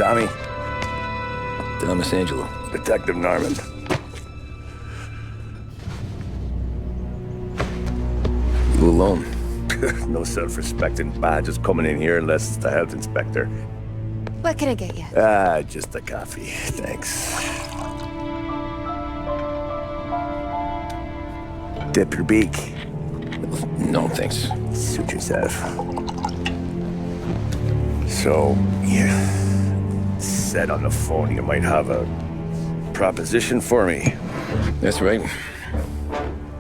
Tommy. Thomas Angelo. Detective Norman. You alone? No self-respecting badges coming in here unless it's the health inspector. What can I get you? Just a coffee. Thanks. Dip your beak. No, thanks. Suit yourself. So, you said on the phone you might have a proposition for me. That's right.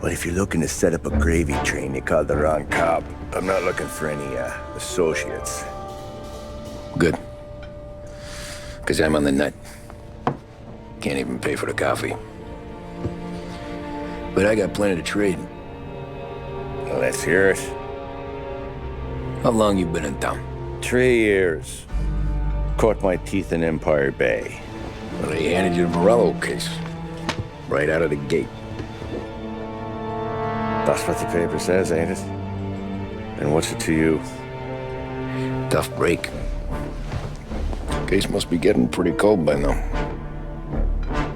Well, if you're looking to set up a gravy train, you called the wrong cop. I'm not looking for any, associates. Good. Because I'm on the nut. Can't even pay for the coffee. But I got plenty to trade. Well, let's hear it. How long you been in town? 3 years. Caught my teeth in Empire Bay. Well, they handed you the Morello case. Right out of the gate. That's what the paper says, ain't it? And what's it to you? Tough break. Case must be getting pretty cold by now.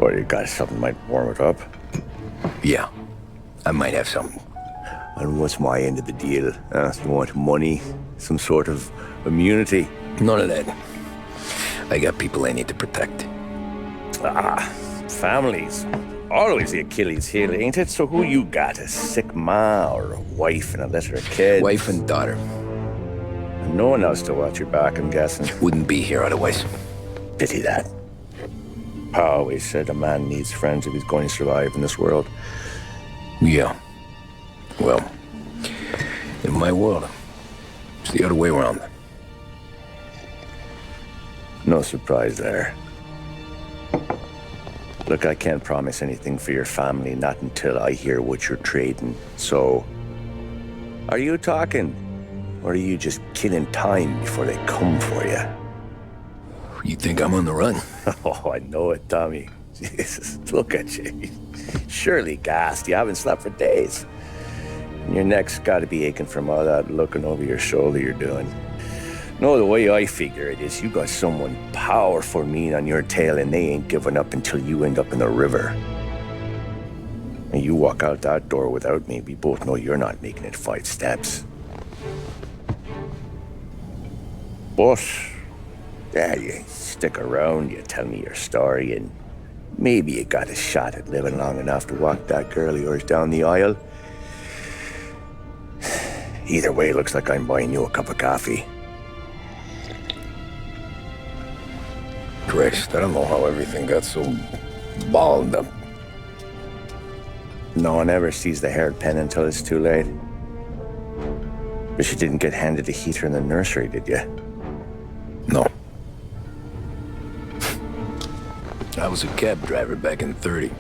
Or you got something might warm it up? Yeah, I might have something. And what's my end of the deal? You want money? Some sort of immunity? None of that. I got people I need to protect. Families. Always the Achilles heel, ain't it? So who you got? A sick ma or a wife and a litter of kids? Wife and daughter. And no one else to watch your back, I'm guessing. Wouldn't be here otherwise. Pity that. Pa always said a man needs friends if he's going to survive in this world. Yeah. Well, in my world, it's the other way around. No surprise there. Look, I can't promise anything for your family, not until I hear what you're trading. So, are you talking? Or are you just killing time before they come for you? You think I'm on the run? Oh, I know it, Tommy. Jesus, look at you. Surely gassed. You haven't slept for days. And your neck's got to be aching from all that looking over your shoulder you're doing. No, the way I figure it is you got someone powerful mean on your tail and they ain't giving up until you end up in the river. And you walk out that door without me, we both know you're not making it 5 steps. But, yeah, you stick around, you tell me your story, and maybe you got a shot at living long enough to walk that girl of yours down the aisle. Either way, it looks like I'm buying you a cup of coffee. Christ, I don't know how everything got so balled up. No one ever sees the haired pen until it's too late. But you didn't get handed a heater in the nursery, did you? No. I was a cab driver back in '30.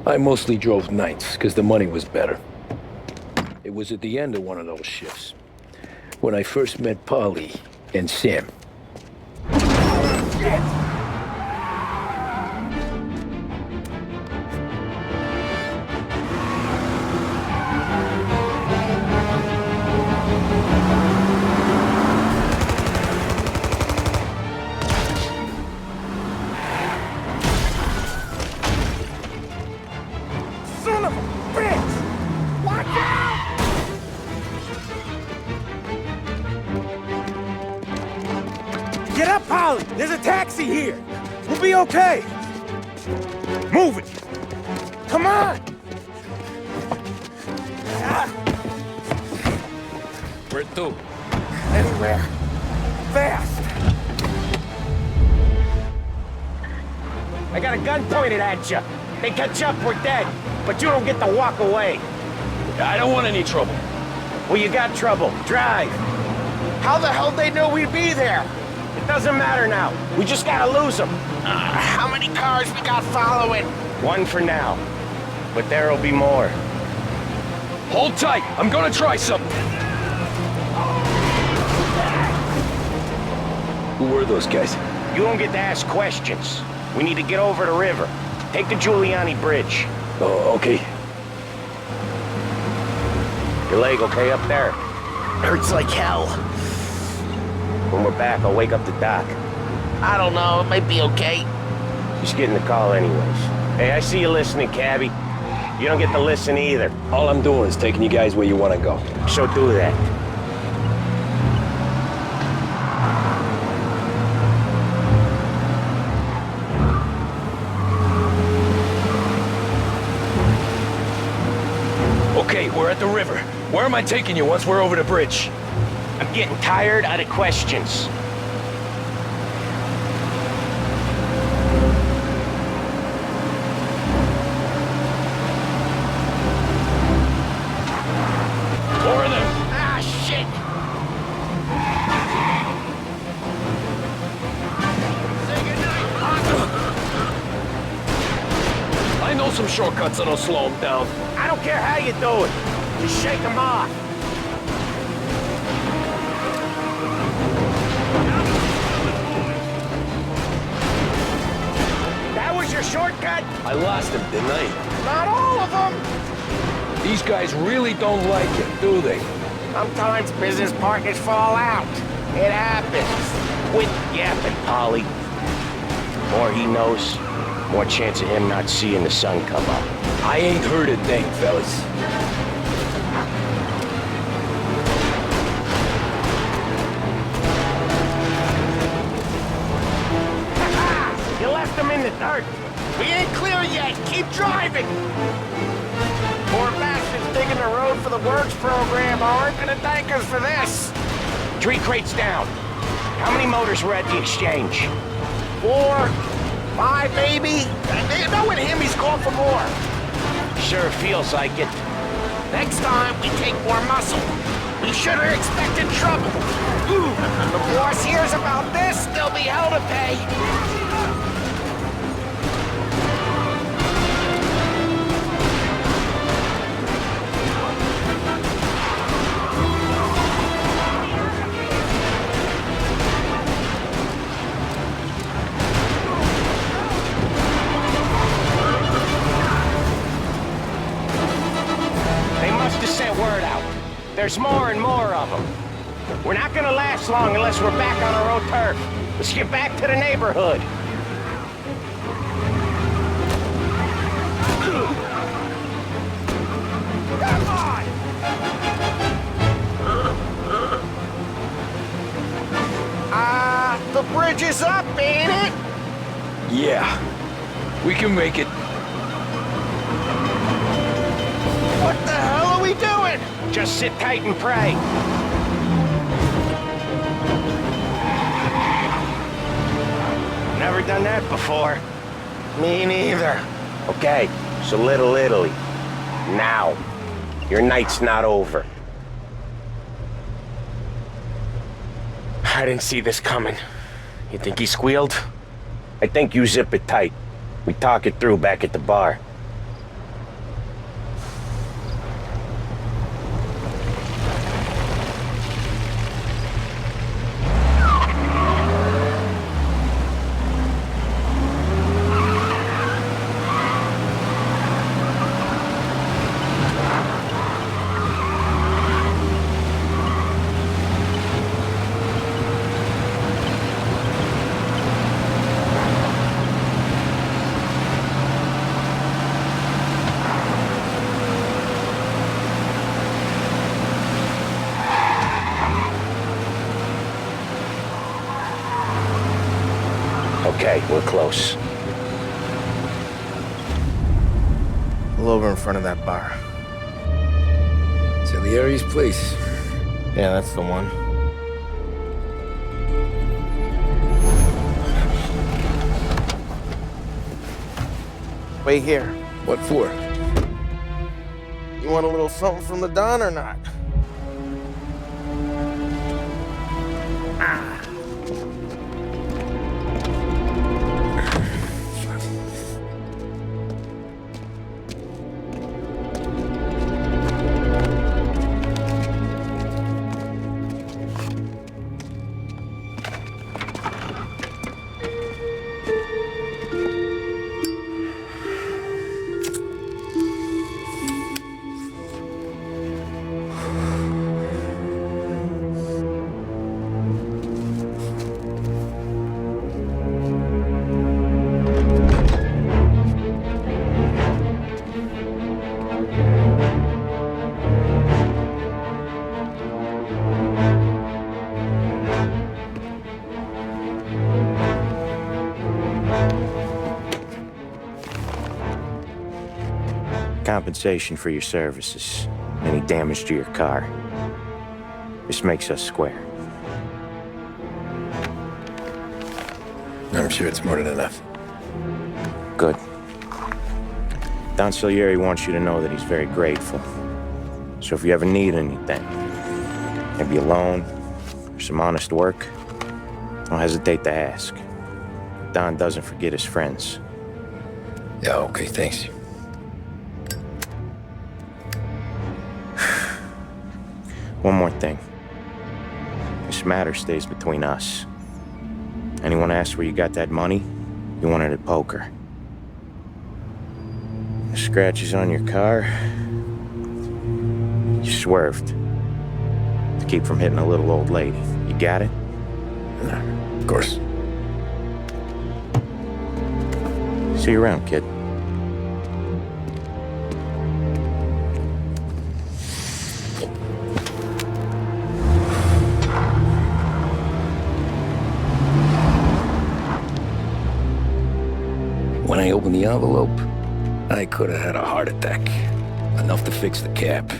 I mostly drove nights, because the money was better. It was at the end of one of those shifts, when I first met Polly and Sam. Son of a bitch! Watch out! Get up, Polly! There's a taxi here! We'll be okay! Move it! Come on! Where to? Anywhere. Fast! I got a gun pointed at you. They catch up, we're dead. But you don't get to walk away. I don't want any trouble. Well, you got trouble. Drive. How the hell they know we'd be there? It doesn't matter now. We just gotta lose them. How many cars we got following? One for now. But there'll be more. Hold tight. I'm gonna try something. Who were those guys? You don't get to ask questions. We need to get over the river. Take the Giuliani Bridge. Oh, okay. Your leg okay up there? Hurts like hell. When we're back, I'll wake up the doc. I don't know, it might be okay. Just getting the call anyways. Hey, I see you listening, cabbie. You don't get to listen either. All I'm doing is taking you guys where you want to go. So do that. Okay, we're at the river. Where am I taking you once we're over the bridge? I'm getting tired of the questions. More of them. Ah, shit! Say goodnight, I know some shortcuts that'll slow them down. I don't care how you do it. Just shake them off. That was your shortcut? I lost him, didn't I? Not all of them. These guys really don't like it, do they? Sometimes business partners fall out. It happens. Quit yapping, Polly. The more he knows, more chance of him not seeing the sun come up. I ain't heard a thing, fellas. You left him in the dirt. We ain't clear yet. Keep driving. Poor bastards digging the road for the works program aren't gonna thank us for this. 3 crates down. How many motors were at the exchange? 4, 5 maybe. You know with him he's called for more. Sure feels like it. Next time we take more muscle. We should have expected trouble. The boss hears about this, there'll be hell to pay. Word out. There's more and more of them. We're not gonna last long unless we're back on our own turf. Let's get back to the neighborhood. Come on! The bridge is up, ain't it? Yeah. We can make it. What the hell are we doing? Just sit tight and pray. Never done that before. Me neither. Okay, so Little Italy. Now. Your night's not over. I didn't see this coming. You think he squealed? I think you zip it tight. We talk it through back at the bar. Okay, we're close. Pull over in front of that bar. Salieri's place. Yeah, that's the one. Wait here. What for? You want a little something from the Don or not? Compensation for your services. Any damage to your car. This makes us square. I'm sure it's more than enough. Good. Don Salieri wants you to know that he's very grateful. So if you ever need anything, maybe a loan, or some honest work, don't hesitate to ask. Don doesn't forget his friends. Yeah, okay, thanks. One more thing. This matter stays between us. Anyone asks where you got that money, you won it at poker. The scratches on your car, you swerved to keep from hitting a little old lady. You got it? Of course. See you around, kid. When I opened the envelope, I could have had a heart attack. Enough to fix the cap.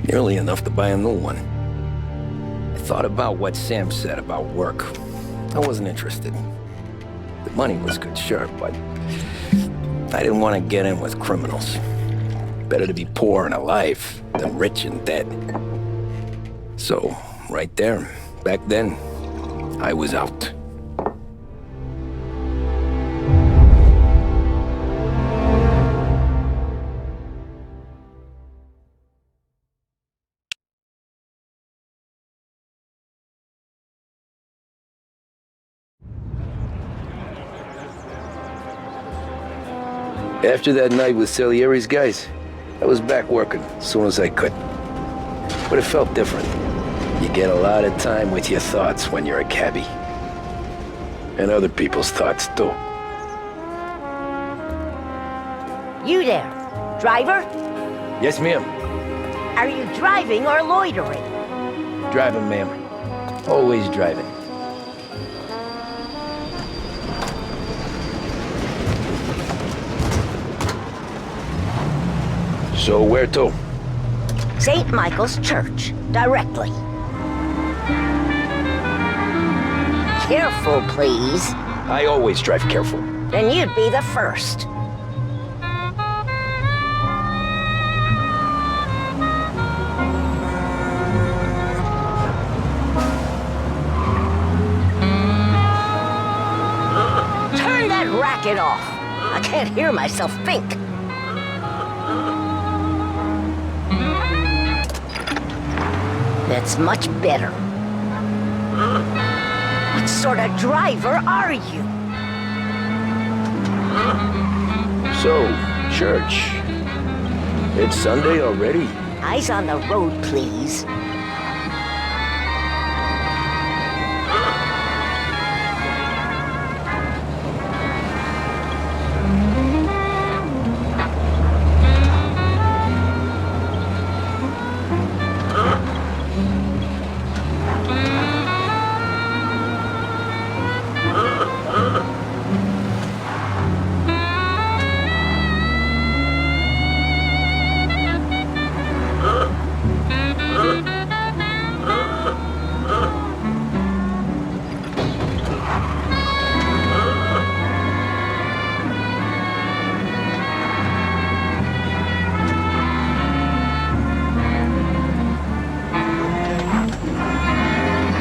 Nearly enough to buy a new one. I thought about what Sam said about work. I wasn't interested. The money was good, sure, but I didn't want to get in with criminals. Better to be poor and alive than rich and dead. So, right there, back then, I was out. After that night with Salieri's guys, I was back working as soon as I could. But it felt different. You get a lot of time with your thoughts when you're a cabbie. And other people's thoughts, too. You there, driver? Yes, ma'am. Are you driving or loitering? Driving, ma'am. Always driving. So where to? St. Michael's Church, directly. Careful, please. I always drive careful. Then you'd be the first. Turn that racket off. I can't hear myself think. That's much better. What sort of driver are you? So, church. It's Sunday already? Eyes on the road, please.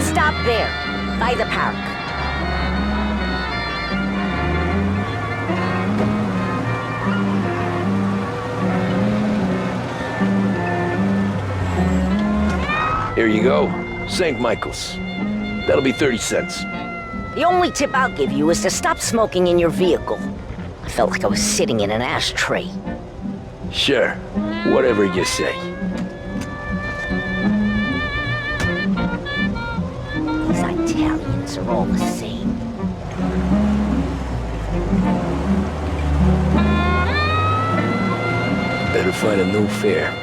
Stop there, by the park. Here you go. St. Michael's. That'll be 30 cents. The only tip I'll give you is to stop smoking in your vehicle. I felt like I was sitting in an ashtray. Sure. Whatever you say. These Italians are all the same. Better find a new fare.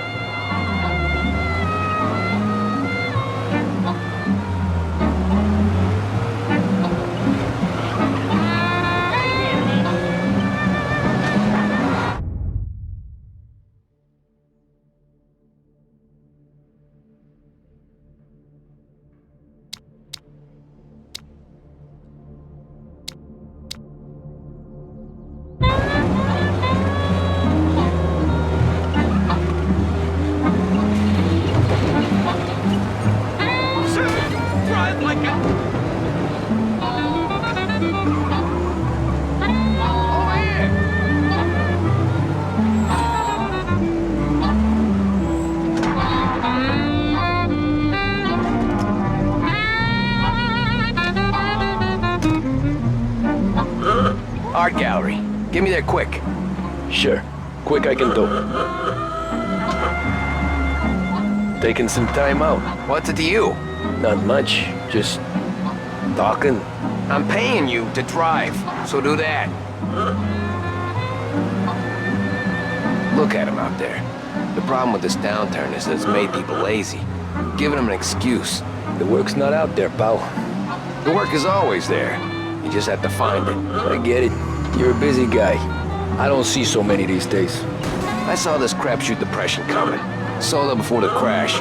Get me there quick. Sure. Quick I can do. Taking some time out. What's it to you? Not much. Just talking. I'm paying you to drive, so do that. Look at him out there. The problem with this downturn is that it's made people lazy. Giving them an excuse. The work's not out there, pal. The work is always there. You just have to find it. I get it. You're a busy guy. I don't see so many these days. I saw this crapshoot depression coming. Sold up before the crash.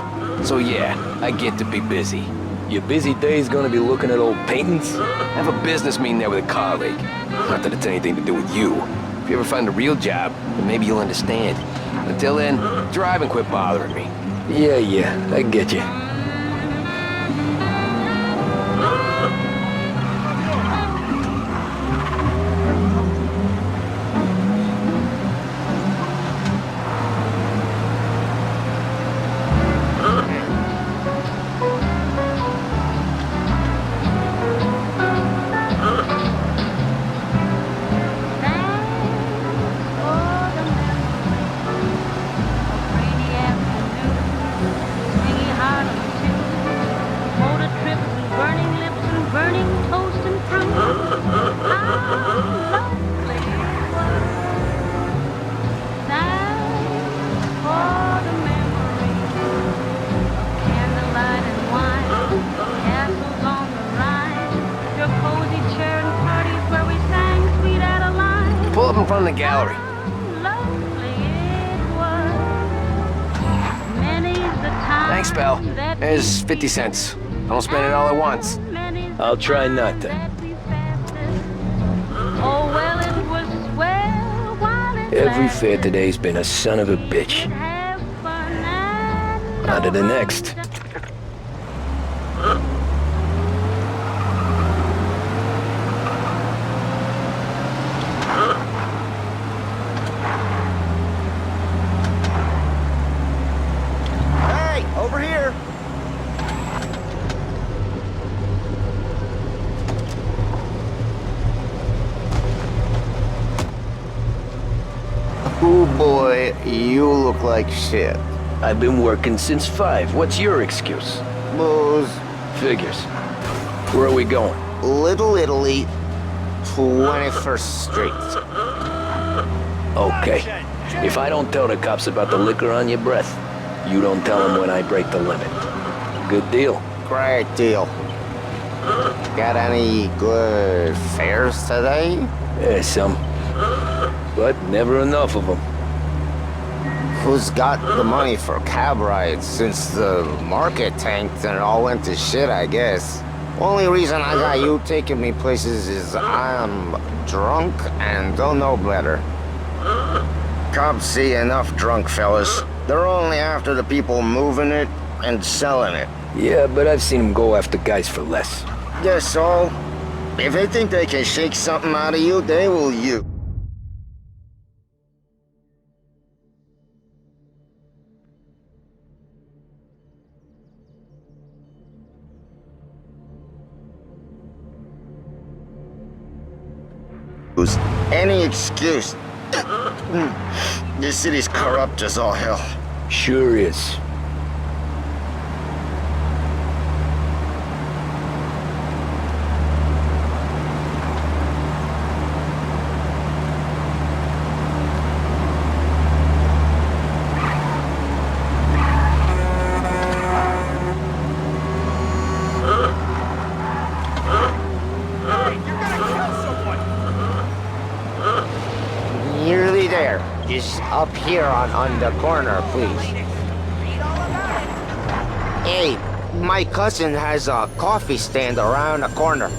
So yeah, I get to be busy. Your busy day's gonna be looking at old paintings? I have a business meeting there with a colleague. Not that it's anything to do with you. If you ever find a real job, then maybe you'll understand. Until then, drive and quit bothering me. Yeah, I get you. Pull up in front of the gallery. Thanks, pal. There's 50 cents. Don't spend it all at once. I'll try not to. Every fare today's been a son of a bitch. On to the next. Hey, over here. Oh boy, you look like shit. I've been working since 5. What's your excuse? Booze. Figures. Where are we going? Little Italy, 21st Street. Okay. If I don't tell the cops about the liquor on your breath, you don't tell them when I break the limit. Good deal. Great deal. Got any good fares today? Yeah, some. But never enough of them. Who's got the money for cab rides since the market tanked and it all went to shit, I guess? Only reason I got you taking me places is I'm drunk and don't know better. Cops see enough drunk fellas. They're only after the people moving it and selling it. Yeah, but I've seen them go after guys for less. Guess so. If they think they can shake something out of you, they will use. Any excuse. This city's corrupt as all hell. Sure is. Nearly there. Just up here on the corner, please. Hey, my cousin has a coffee stand around the corner.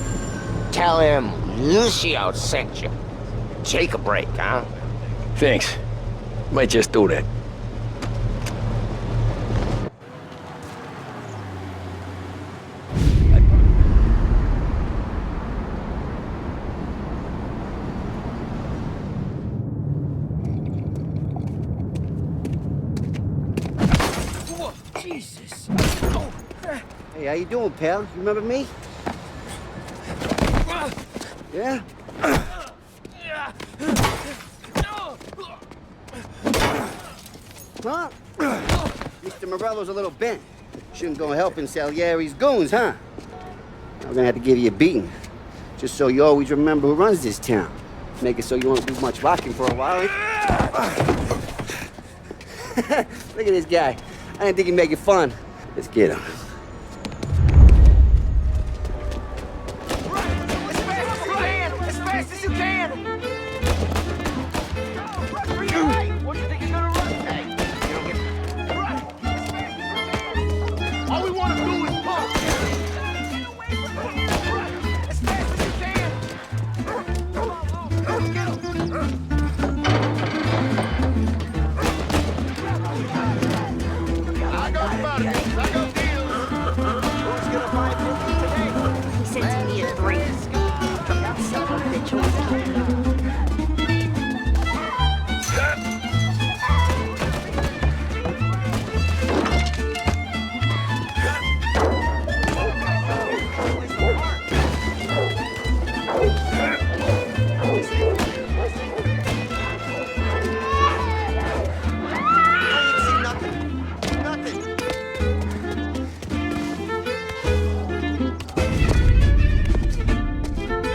Tell him Lucio sent you. Take a break, huh? Thanks. Might just do that. Jesus. Hey, how you doing, pal? You remember me? Yeah? huh? Mr. Morello's a little bent. Shouldn't go helping Salieri's goons, huh? I'm gonna have to give you a beating. Just so you always remember who runs this town. Make it so you won't do much rocking for a while. Look at this guy. I didn't think he'd make it fun. Let's get him. As fast as you can! Run for your life! What do you think you're gonna run? Hey, you don't get... Run! All we want to do is pump! Get away from here! Run! As fast as you can! Come on, Lou! Get him! I got money! I got deals! Who's gonna buy 50 today? He sent me a 3. That son of a bitch always killed me.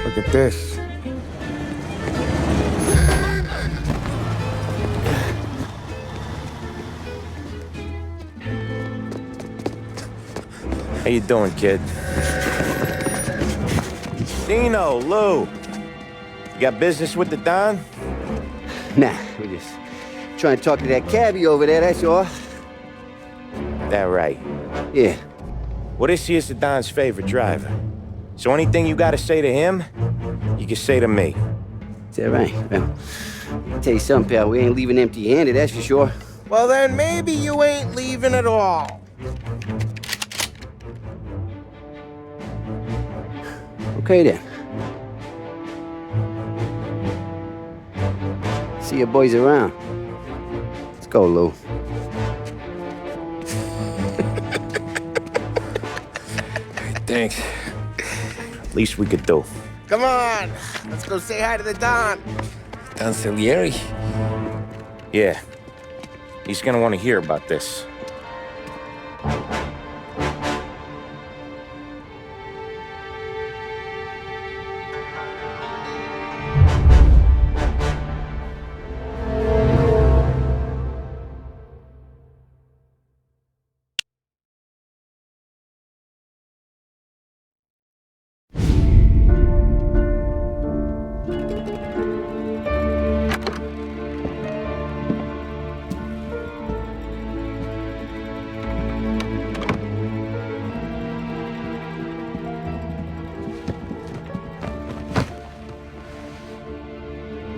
Look at this. How you doing, kid? Dino, Lou. You got business with the Don? Nah, we're just trying to talk to that cabbie over there, that's all. That right. Yeah. Well, this here's the Don's favorite driver. So anything you gotta say to him, you can say to me. Is that right? Well, I'll tell you something, pal. We ain't leaving empty-handed, that's for sure. Well, then maybe you ain't leaving at all. Okay, then. See your boys around. Let's go, Lou. Thanks. Least we could do. Come on, let's go say hi to the Don. Don Salieri? Yeah. He's gonna want to hear about this.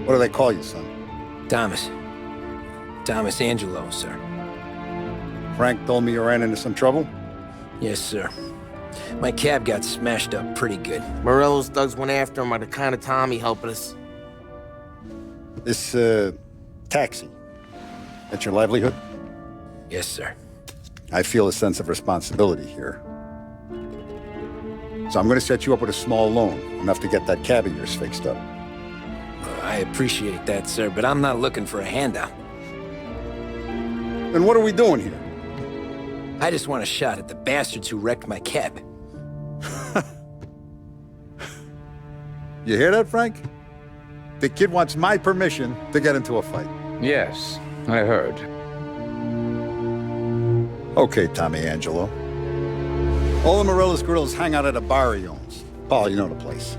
What do they call you, son? Thomas. Thomas Angelo, sir. Frank told me you ran into some trouble? Yes, sir. My cab got smashed up pretty good. Morello's thugs went after him by the kind of Tommy helping us. This, taxi. That's your livelihood? Yes, sir. I feel a sense of responsibility here. So I'm gonna set you up with a small loan, enough to get that cab of yours fixed up. I appreciate that, sir, but I'm not looking for a handout. Then what are we doing here? I just want a shot at the bastards who wrecked my cab. You hear that, Frank? The kid wants my permission to get into a fight. Yes, I heard. Okay, Tommy Angelo. All the Morello's girls hang out at a bar he owns. Paul, you know the place.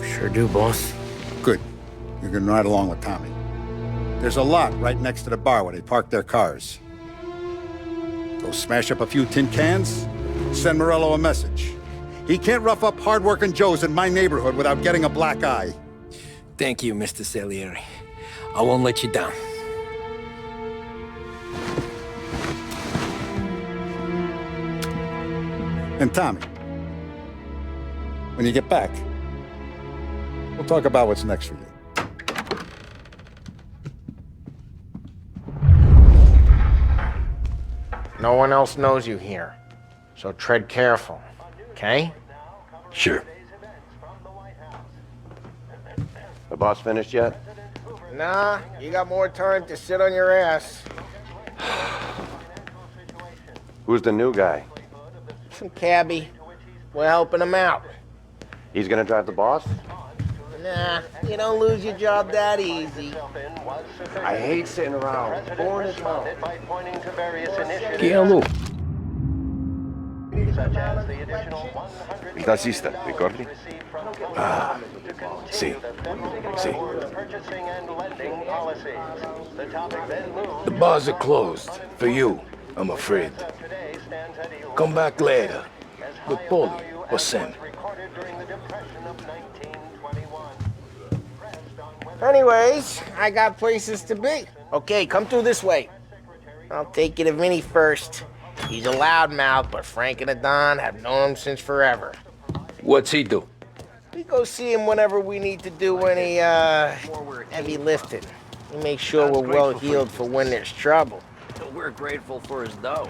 Sure do, boss. Good. You can ride along with Tommy. There's a lot right next to the bar where they park their cars. Go smash up a few tin cans, send Morello a message. He can't rough up hard-working Joes in my neighborhood without getting a black eye. Thank you, Mr. Salieri. I won't let you down. And Tommy, when you get back, we'll talk about what's next for you. No one else knows you here, so tread careful, okay? Sure. The boss finished yet? Nah, you got more time to sit on your ass. Who's the new guy? Some cabbie. We're helping him out. He's gonna drive the boss? Nah, you don't lose your job that easy. I hate sitting around. Boring as hell. Chielo. Il tassista, ricordi? Ah, sì. Sì. The bars are closed. For you, I'm afraid. Come back later. With Paulie or Sam. Anyways, I got places to be. Okay, come through this way. I'll take you to Vinny first. He's a loudmouth, but Frank and the Don have known him since forever. What's he do? We go see him whenever we need to do any, heavy lifting. We make sure we're well heeled for when there's trouble. We're grateful for his dough.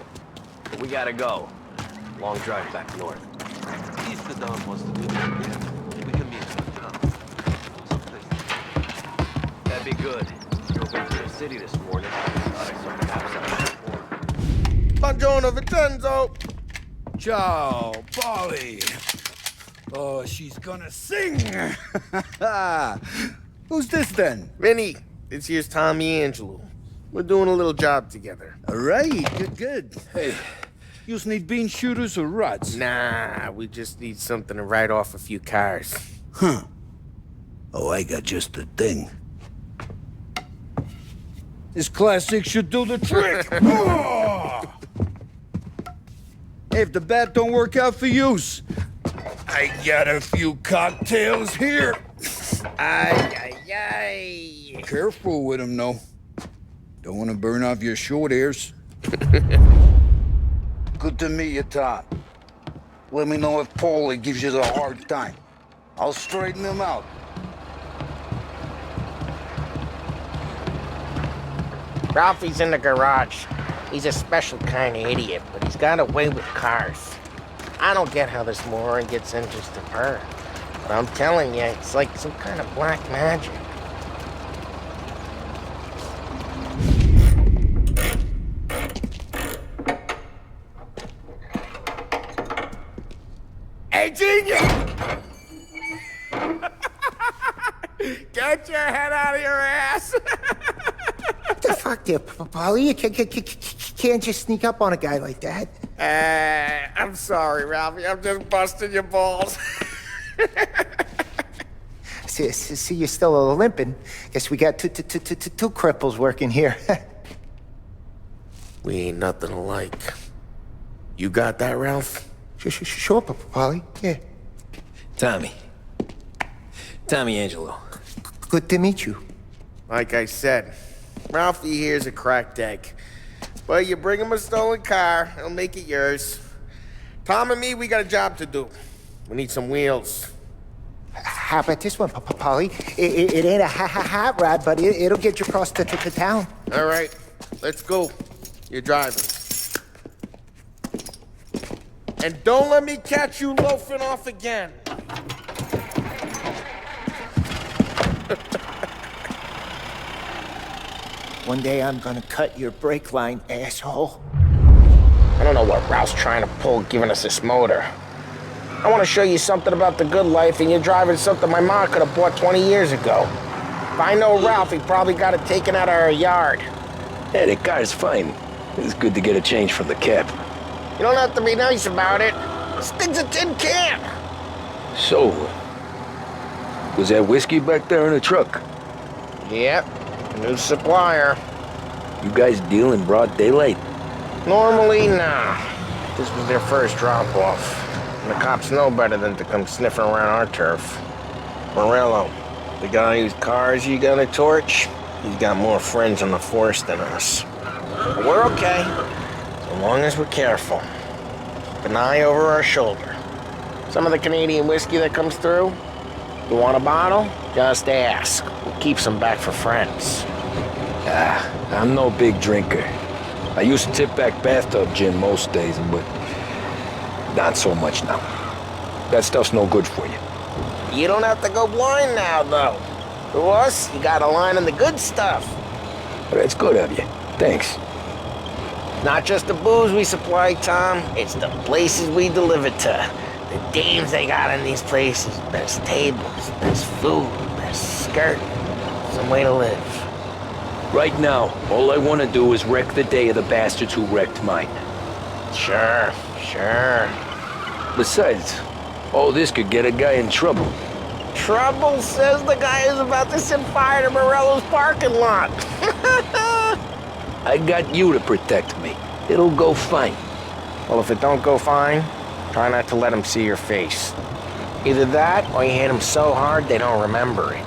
But we gotta go. Long drive back north. If the Don wants to do that, we can meet him in town. That'd be good. Drove into the city this morning. Thought I saw cops out the corner. Buongiorno, Vincenzo! Ciao, Polly. Oh, she's gonna sing. Who's this then? Vinny, this here's Tommy Angelo. We're doing a little job together. All right, good. Hey, you need bean shooters or rods? Nah, we just need something to write off a few cars. Huh. Oh, I got just the thing. This classic should do the trick. Oh! Hey, if the bat don't work out for use, I got a few cocktails here. Ay, ay, ay. Careful with them, though. Don't want to burn off your short hairs. Good to meet you, Todd. Let me know if Paulie gives you the hard time. I'll straighten him out. Ralphie's in the garage. He's a special kind of idiot, but he's got a way with cars. I don't get how this moron gets in just to purr. But I'm telling you, it's like some kind of black magic. Hey, genius! Get your head out of your ass! What the fuck there, Paulie? You can't just sneak up on a guy like that. I'm sorry, Ralphie. I'm just busting your balls. See, you're still limping. Guess we got two cripples working here. We ain't nothing alike. You got that, Ralph? Sure, Paulie. Yeah. Tommy Angelo. Good to meet you. Like I said, Ralphie here's a cracked egg. But you bring him a stolen car, he'll make it yours. Tom and me, we got a job to do. We need some wheels. How about this one, Paulie? It ain't a hot rod, but it'll get you across to town. All right, let's go. You're driving. And don't let me catch you loafing off again. One day I'm gonna cut your brake line, asshole. I don't know what Ralph's trying to pull giving us this motor. I want to show you something about the good life, and you're driving something my mom could have bought 20 years ago. If I know Ralph, he probably got it taken out of our yard. Yeah, the car's fine. It's good to get a change from the cab. You don't have to be nice about it. This thing's a tin can. So, was that whiskey back there in the truck? Yep, new supplier. You guys deal in broad daylight? Normally, nah. This was their first drop-off. And the cops know better than to come sniffing around our turf. Morello, the guy whose cars you got a torch, he's got more friends on the force than us. But we're okay, so long as we're careful. Keep an eye over our shoulder. Some of the Canadian whiskey that comes through, you want a bottle? Just ask. We'll keep some back for friends. I'm no big drinker. I used to tip back bathtub gin most days, but not so much now. That stuff's no good for you. You don't have to go blind now, though. To us, you got a line on the good stuff. That's good of you. Thanks. Not just the booze we supply, Tom. It's the places we deliver to. The dames they got in these places. Best tables, best food, best skirt. Some way to live. Right now, all I want to do is wreck the day of the bastards who wrecked mine. Sure. Besides, all this could get a guy in trouble. Trouble, says the guy who's about to set fire to Morello's parking lot. I got you to protect me. It'll go fine. Well, if it don't go fine, try not to let them see your face. Either that, or you hit them so hard they don't remember it.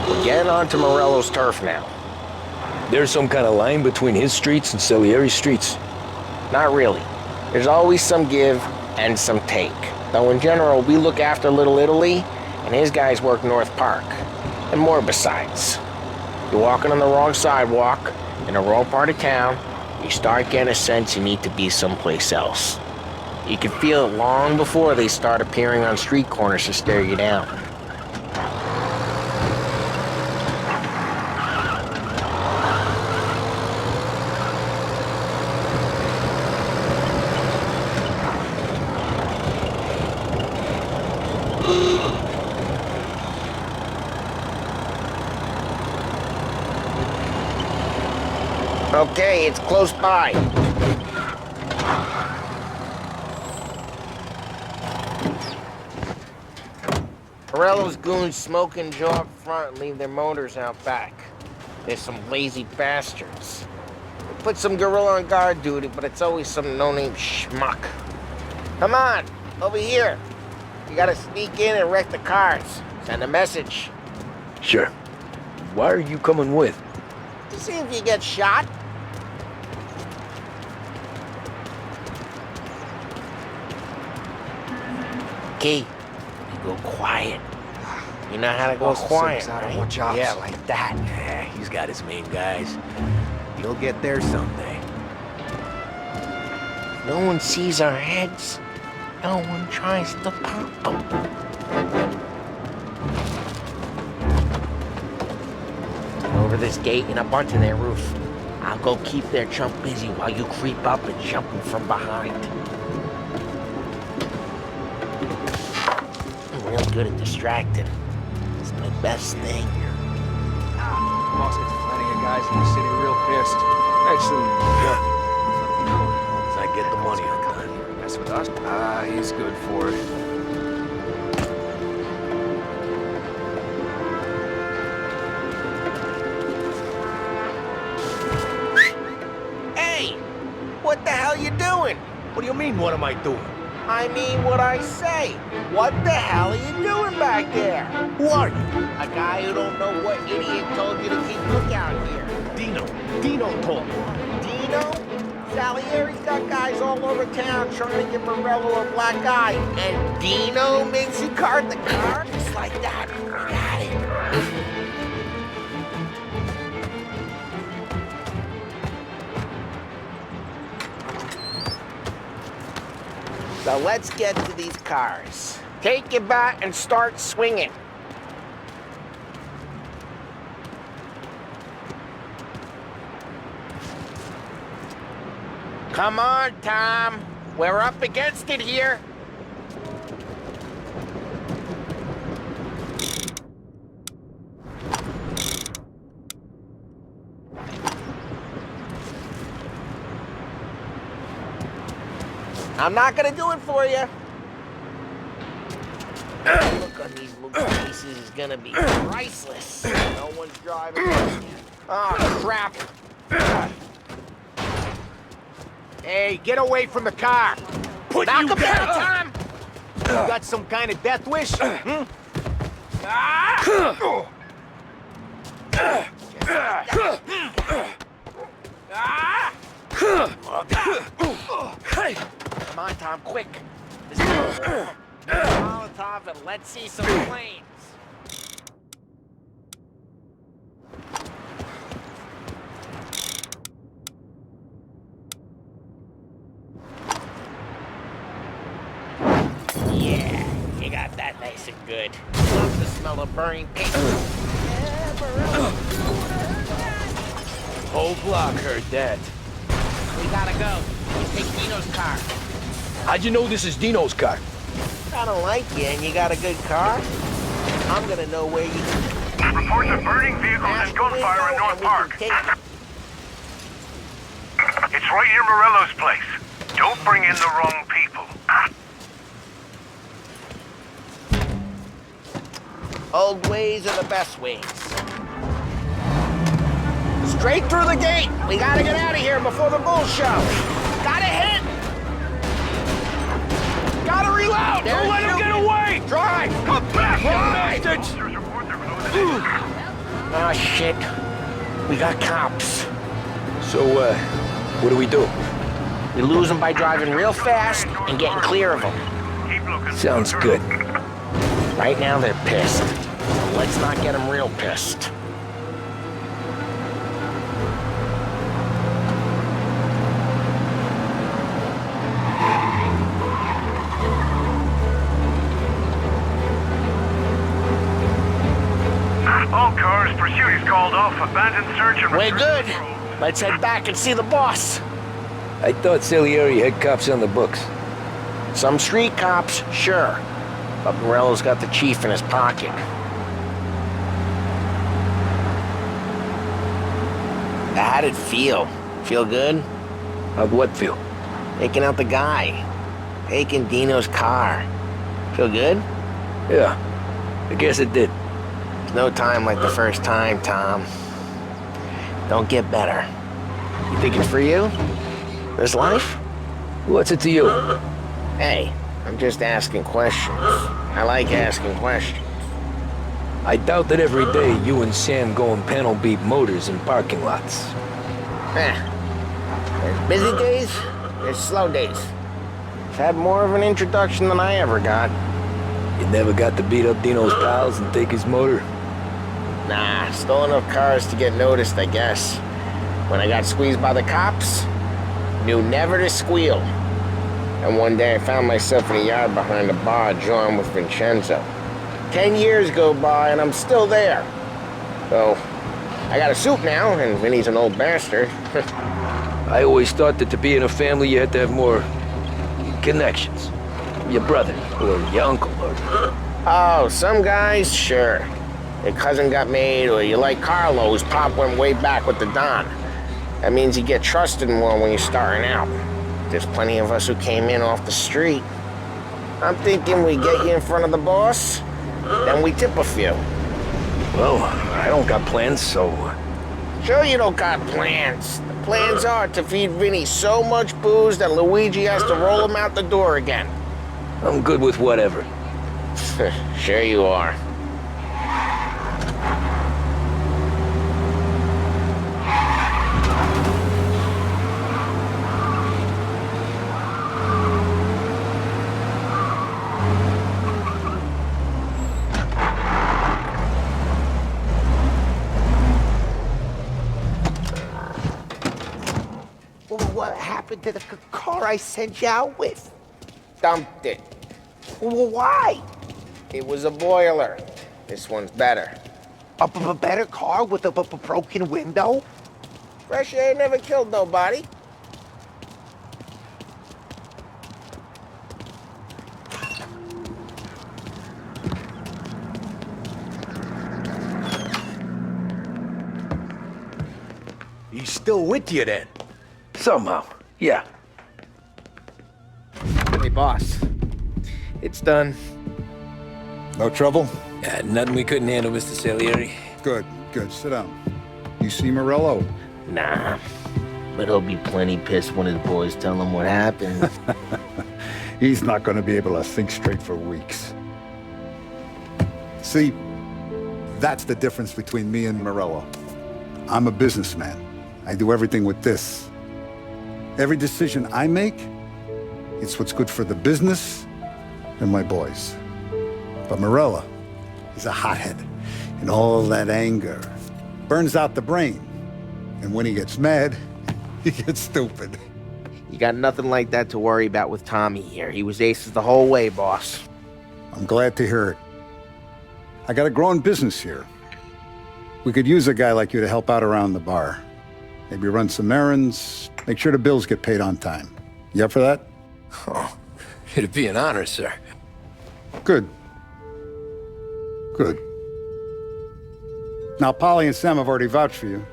We're getting onto Morello's turf now. There's some kind of line between his streets and Salieri's streets. Not really. There's always some give and some take. Though in general, we look after Little Italy, and his guys work North Park. And more besides. You're walking on the wrong sidewalk, in the wrong part of town, you start getting a sense you need to be someplace else. You can feel it long before they start appearing on street corners to stare you down. Okay, it's close by. Morello's goons smoke and jaw up front and leave their motors out back. They're some lazy bastards. They put some gorilla on guard duty, but it's always some no-name schmuck. Come on, over here. You gotta sneak in and wreck the cars. Send a message. Sure. Why are you coming with? To see if you get shot. Okay, you go quiet. You know how to go quiet, right? Watch out. Yeah, like that. Yeah, he's got his main guys. You'll get there someday. No one sees our heads. No one tries to pop them. Over this gate and up onto their roof. I'll go keep their chump busy while you creep up and jump them from behind. I'm real good at distracting. It's my best thing. Boss gets plenty of guys in the city real pissed. Actually, As I get the money, I'm done. mess with us. He's good for it. Hey! What the hell you doing? What do you mean, what am I doing? I mean what I say. What the hell are you doing back there? Who are you? A guy who don't know what idiot told you to keep lookout here. Dino told me. Dino? Salieri's got guys all over town trying to get Morello a black eye. And Dino makes you card the car? Just like that. Got it. So let's get to these cars. Take your bat and start swinging. Come on, Tom. We're up against it here. I'm not gonna do it for you. Look on these little faces is gonna be priceless. No one's driving. Oh, crap. Hey, get away from the car. Knock him down, Tom! You got some kind of death wish? Hmm? Come on, Tom, quick. Molotov and let's see some flames. Yeah, you got that nice and good. Love the smell of burning paint. Whole block heard that. We gotta go. You take Dino's car. How'd you know this is Dino's car? I don't like you and you got a good car. I'm gonna know where you... Reports of burning vehicles and gunfire in North Park. It's right near Morello's place. Don't bring in the wrong people. Old ways are the best ways. Straight through the gate. We gotta get out of here before the bull show. Gotta hit. Gotta reload. Don't let him get away! Drive. Come back, you Drive. bastards! Oh, shit. We got cops. So, what do we do? We lose them by driving real fast and getting clear of them. Sounds good. Right now, they're pissed. Let's not get them real pissed. All cars, pursuit is called off. Abandoned search and... We're good. Let's head back and see the boss. I thought Salieri had cops on the books. Some street cops, sure. But Morello's got the chief in his pocket. How'd it feel? Feel good? How'd what feel? Taking out the guy. Taking Dino's car. Feel good? Yeah, I guess it did. There's no time like the first time, Tom. Don't get better. You think it's for you? This life? What's it to you? Hey, I'm just asking questions. I like asking questions. I doubt that every day you and Sam go and panel beat motors in parking lots. There's busy days, there's slow days. I've had more of an introduction than I ever got. You never got to beat up Dino's pals and take his motor? Nah, stole enough cars to get noticed, I guess. When I got squeezed by the cops, knew never to squeal. And one day I found myself in a yard behind a bar drawing with Vincenzo. 10 years go by and I'm still there. So, I got a suit now, and Vinny's an old bastard. I always thought that to be in a family you had to have more connections. Your brother, or your uncle, or... Oh, some guys, sure. Your cousin got made, or you like Carlos, Pop went way back with the Don. That means you get trusted more when you're starting out. There's plenty of us who came in off the street. I'm thinking we get you in front of the boss, then we tip a few. Well, I don't got plans, so... Sure you don't got plans. The plans are to feed Vinny so much booze that Luigi has to roll him out the door again. I'm good with whatever. Sure you are. What happened to the car I sent you out with? Dumped it. Well, why? It was a boiler. This one's better. A better car with a broken window? Fresh air never killed nobody. He's still with you then? Somehow, yeah. Hey, boss. It's done. No trouble? Yeah, nothing we couldn't handle, Mr. Salieri. Good, good. Sit down. You see Morello? Nah, but he'll be plenty pissed when his boys tell him what happened. He's not going to be able to think straight for weeks. See, that's the difference between me and Morello. I'm a businessman. I do everything with this. Every decision I make, it's what's good for the business and my boys. But Morello, he's a hothead. And all that anger burns out the brain. And when he gets mad, he gets stupid. You got nothing like that to worry about with Tommy here. He was aces the whole way, boss. I'm glad to hear it. I got a growing business here. We could use a guy like you to help out around the bar. Maybe run some errands, make sure the bills get paid on time. You up for that? Oh, it'd be an honor, sir. Good. Good. Now, Polly and Sam have already vouched for you.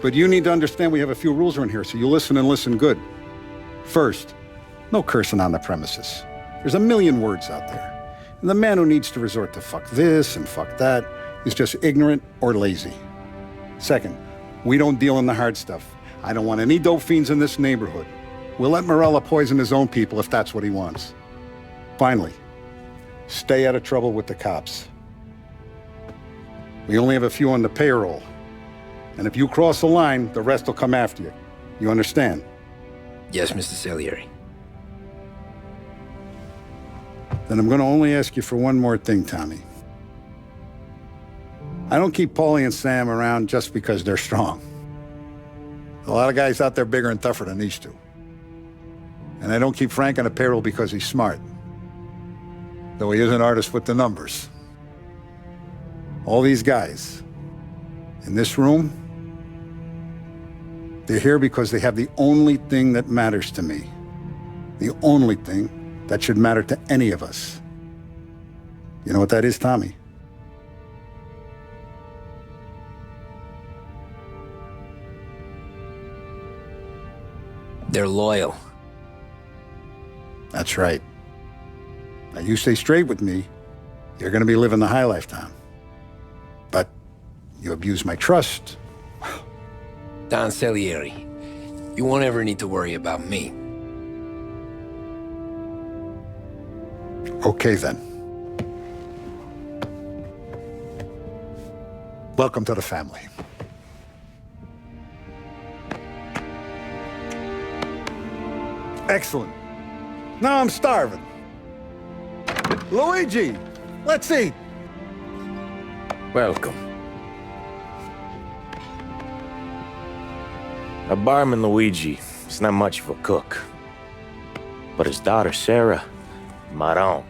But you need to understand we have a few rules around here, so you listen and listen good. First, no cursing on the premises. There's a million words out there. And the man who needs to resort to fuck this and fuck that is just ignorant or lazy. Second, we don't deal in the hard stuff. I don't want any dope fiends in this neighborhood. We'll let Morello poison his own people if that's what he wants. Finally, stay out of trouble with the cops. We only have a few on the payroll. And if you cross the line, the rest will come after you. You understand? Yes, Mr. Salieri. Then I'm gonna only ask you for one more thing, Tommy. I don't keep Paulie and Sam around just because they're strong. A lot of guys out there bigger and tougher than these two. And I don't keep Frank on the payroll because he's smart. Though he is an artist with the numbers. All these guys in this room, they're here because they have the only thing that matters to me. The only thing that should matter to any of us. You know what that is, Tommy? They're loyal. That's right. Now you stay straight with me, you're gonna be living the high life, Tom. But you abuse my trust. Don Salieri, you won't ever need to worry about me. Okay, then. Welcome to the family. Excellent. Now I'm starving. Luigi, let's eat. Welcome. Our barman Luigi is not much of a cook. But his daughter Sarah, Maron.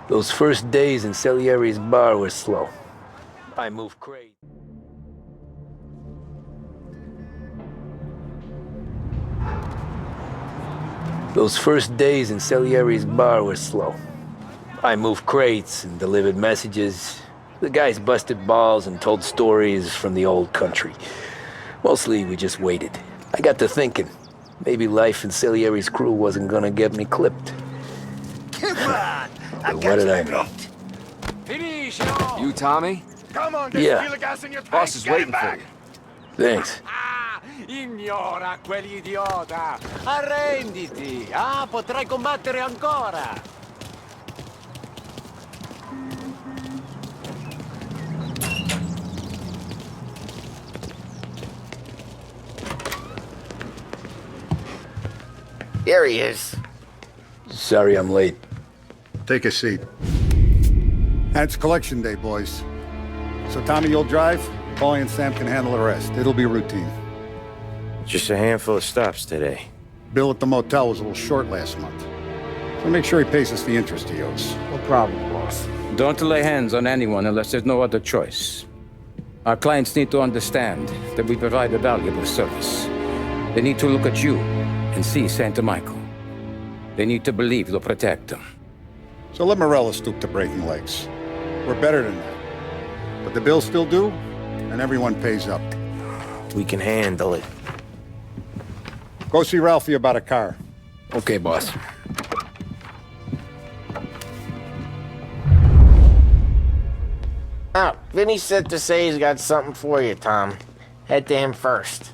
Those first days in Salieri's bar were slow. I moved crazy. Those first days in Salieri's bar were slow. I moved crates and delivered messages. The guys busted balls and told stories from the old country. Mostly, we just waited. I got to thinking, maybe life in Salieri's crew wasn't gonna get me clipped. Come on! But what did I know? Finish! You, Tommy? Come on, Yeah. feel the gas in your tank. Boss is Get waiting it for back. you. Thanks. Ignora quell'idiota! Arrenditi! Ah, potrai combattere ancora! Here he is. Sorry I'm late. Take a seat. It's collection day, boys. So Tommy, you'll drive. Paulie and Sam can handle the rest. It'll be routine. Just a handful of stops today. Bill at the motel was a little short last month. So make sure he pays us the interest he owes. No problem, boss. Don't lay hands on anyone unless there's no other choice. Our clients need to understand that we provide a valuable service. They need to look at you and see Santa Michael. They need to believe you'll protect them. So let Morello stoop to breaking legs. We're better than that. But the bills still due, and everyone pays up. We can handle it. Go see Ralphie about a car. Okay, boss. Oh, Vinny said to say he's got something for you, Tom. Head to him first.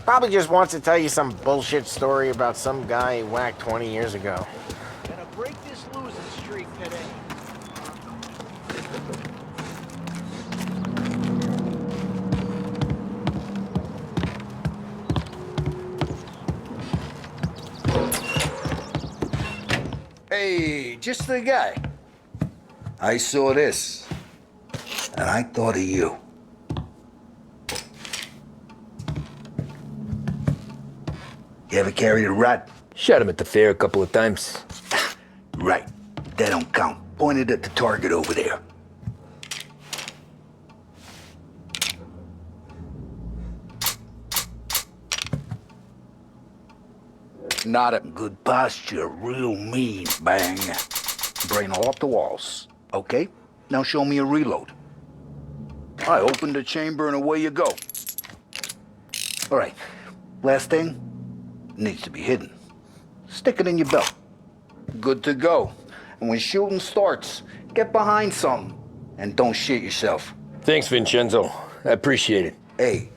Probably just wants to tell you some bullshit story about some guy he whacked 20 years ago. Gonna break this losing streak today. Hey, just the guy. I saw this, and I thought of you. You ever carried a rat? Shot him at the fair a couple of times. Right. That don't count. Pointed at the target over there. Not a good posture, real mean. Bang. Brain all off the walls. Okay? Now show me a reload. I opened the chamber and away you go. All right. Last thing. Needs to be hidden. Stick it in your belt. Good to go. And when shooting starts, get behind something. And don't shit yourself. Thanks, Vincenzo. I appreciate it. Hey,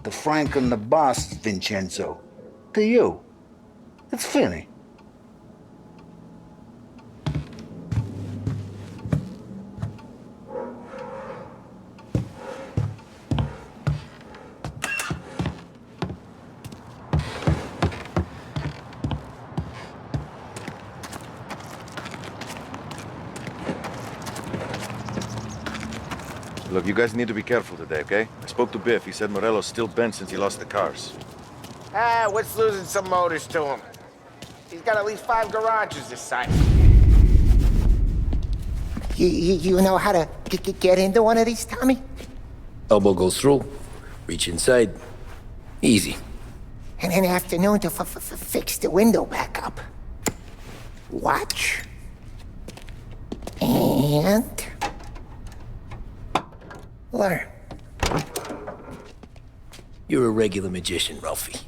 the Frank and the boss, Vincenzo. To you. It's Finny. Look, you guys need to be careful today, okay? I spoke to Biff. He said Morello's still bent since he lost the cars. Ah, what's losing some motors to him? He's got at least 5 garages this side. You know how to get into one of these, Tommy? Elbow goes through, reach inside. Easy. And an afternoon to fix the window back up. Watch. And... learn. You're a regular magician, Ralphie.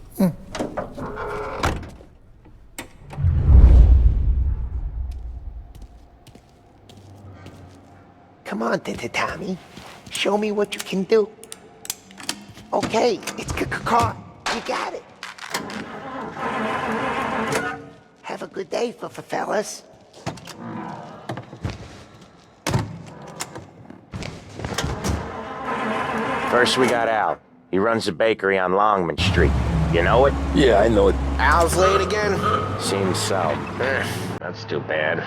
Come on, Tommy. Show me what you can do. Okay, it's caught. You got it. Have a good day, fellas. First we got Al. He runs a bakery on Longman Street. You know it? Yeah, I know it. Al's late again? Seems so. That's too bad.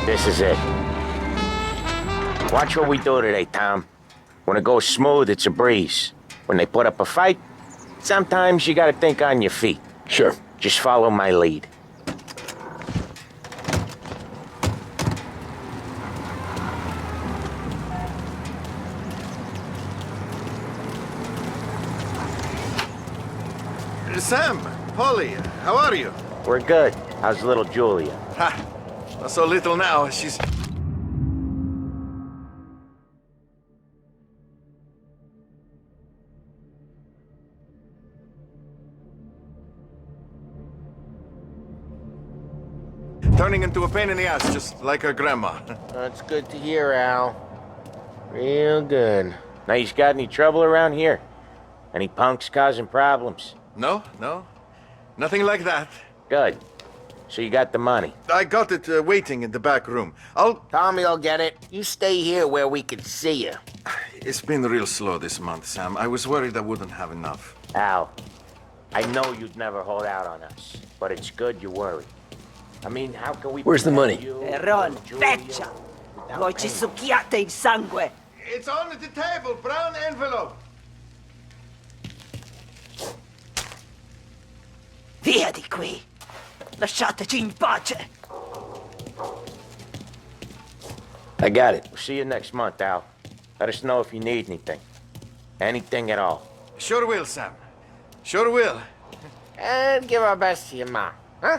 This is it. Watch what we do today, Tom. When it goes smooth, it's a breeze. When they put up a fight, sometimes you gotta think on your feet. Sure. Just follow my lead. Sam, Polly, how are you? We're good. How's little Julia? Ha! Not so little now. She's... turning into a pain in the ass, just like her grandma. That's good to hear, Al. Real good. Now, you got any trouble around here? Any punks causing problems? No. Nothing like that. Good. So you got the money? I got it waiting in the back room. Tommy'll get it. You stay here where we can see you. It's been real slow this month, Sam. I was worried I wouldn't have enough. Al, I know you'd never hold out on us, but it's good you worry. I mean, how can we... Where's the money? Ron, feccia! Voi ci succhiate il sangue! It's on the table, brown envelope. Via di qui! Lasciateci in pace! I got it. We'll see you next month, Al. Let us know if you need anything. Anything at all. Sure will, Sam. Sure will. And give our best to your mom, huh?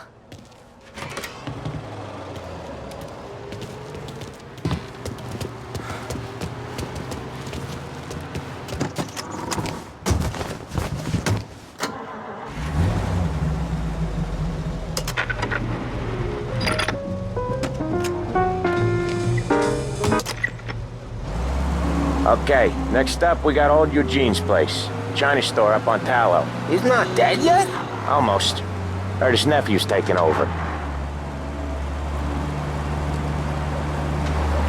Okay, next up, we got old Eugene's place. China store up on Tallow. He's not dead yet? Almost. Heard his nephew's taking over.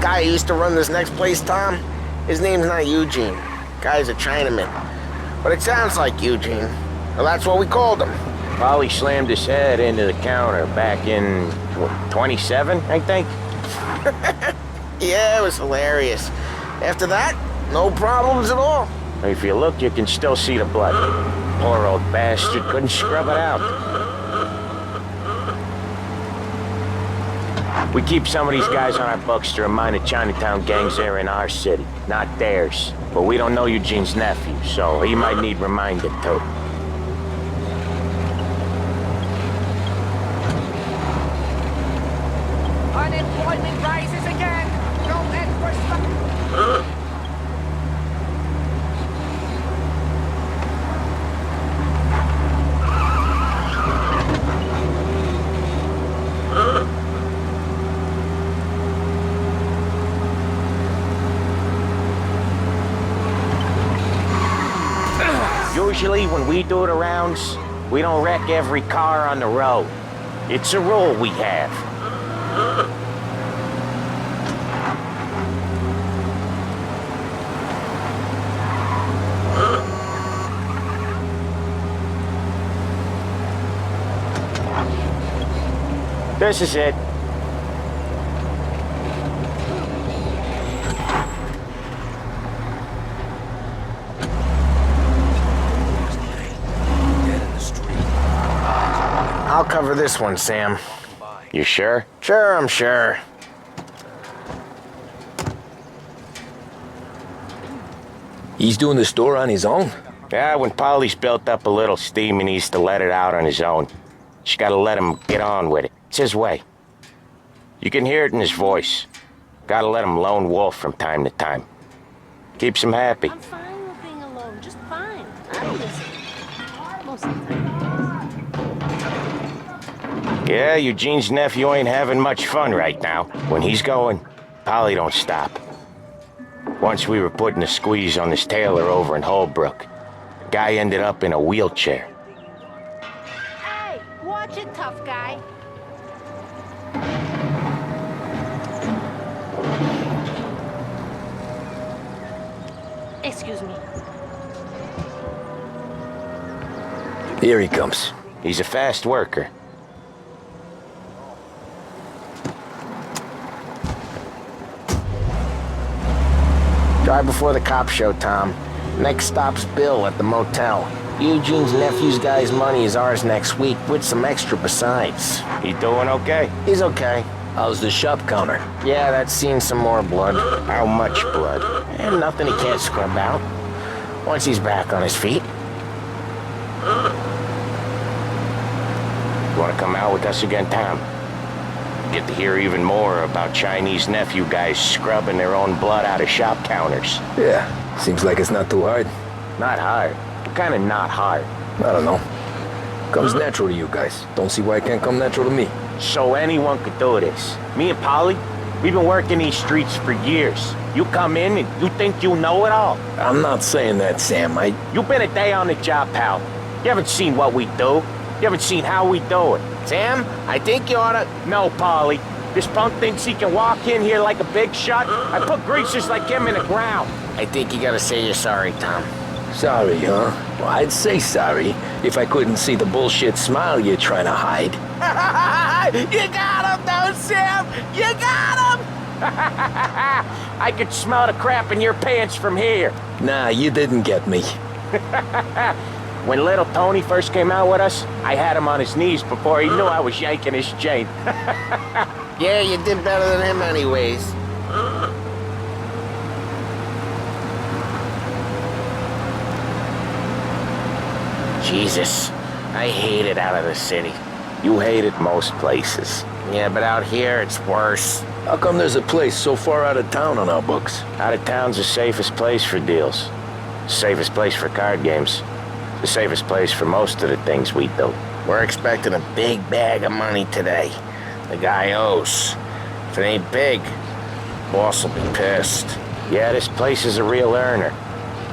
Guy who used to run this next place, Tom, his name's not Eugene. Guy's a Chinaman. But it sounds like Eugene. Well, that's what we called him. Polly slammed his head into the counter back in, what, 27, I think? Yeah, it was hilarious. After that, no problems at all. If you look, you can still see the blood. Poor old bastard couldn't scrub it out. We keep some of these guys on our books to remind the Chinatown gangs they're in our city, not theirs. But we don't know Eugene's nephew, so he might need reminded too. Unemployment rises again! Don't let for Usually when we do the rounds, we don't wreck every car on the road. It's a rule we have. This is it. I'll cover this one, Sam. You sure? Sure, I'm sure. He's doing the store on his own? Yeah, when Polly's built up a little steam, he needs to let it out on his own. Just gotta let him get on with it. It's his way. You can hear it in his voice. Gotta let him lone wolf from time to time. Keeps him happy. I'm fine with being alone, just fine. I don't miss it. Most of the time. Yeah, Eugene's nephew ain't having much fun right now. When he's going, Polly don't stop. Once we were putting a squeeze on this tailor over in Holbrook. The guy ended up in a wheelchair. Hey, watch it, tough guy. Excuse me. Here he comes. He's a fast worker. Drive before the cop show, Tom. Next stop's Bill at the motel. Eugene's nephew's guy's money is ours next week, with some extra besides. He doing okay? He's okay. How's the shop counter? Yeah, that's seen some more blood. How much blood? And nothing he can't scrub out. Once he's back on his feet. You want to come out with us again, Tom? Get to hear even more about Chinese nephew guys scrubbing their own blood out of shop counters. Yeah, seems like it's not too hard. Not hard. Kind of not hard. I don't know. Comes natural to you guys. Don't see why it can't come natural to me. So anyone could do this. Me and Polly, we've been working these streets for years. You come in and you think you know it all. I'm not saying that, Sam. You've been a day on the job, pal. You haven't seen what we do. You haven't seen how we do it. Sam, I think you oughta... No, Polly. This punk thinks he can walk in here like a big shot. I put greasers like him in the ground. I think you gotta say you're sorry, Tom. Sorry, huh? Well, I'd say sorry if I couldn't see the bullshit smile you're trying to hide. You got him, though, Sam! You got him! I could smell the crap in your pants from here. Nah, you didn't get me. When little Tony first came out with us, I had him on his knees before he knew I was yanking his chain. Yeah, you did better than him anyways. Jesus, I hate it out of the city. You hate it most places. Yeah, but out here, it's worse. How come there's a place so far out of town on our books? Out of town's the safest place for deals. Safest place for card games. The safest place for most of the things we do. We're expecting a big bag of money today. The guy owes. If it ain't big, boss will be pissed. Yeah, this place is a real earner.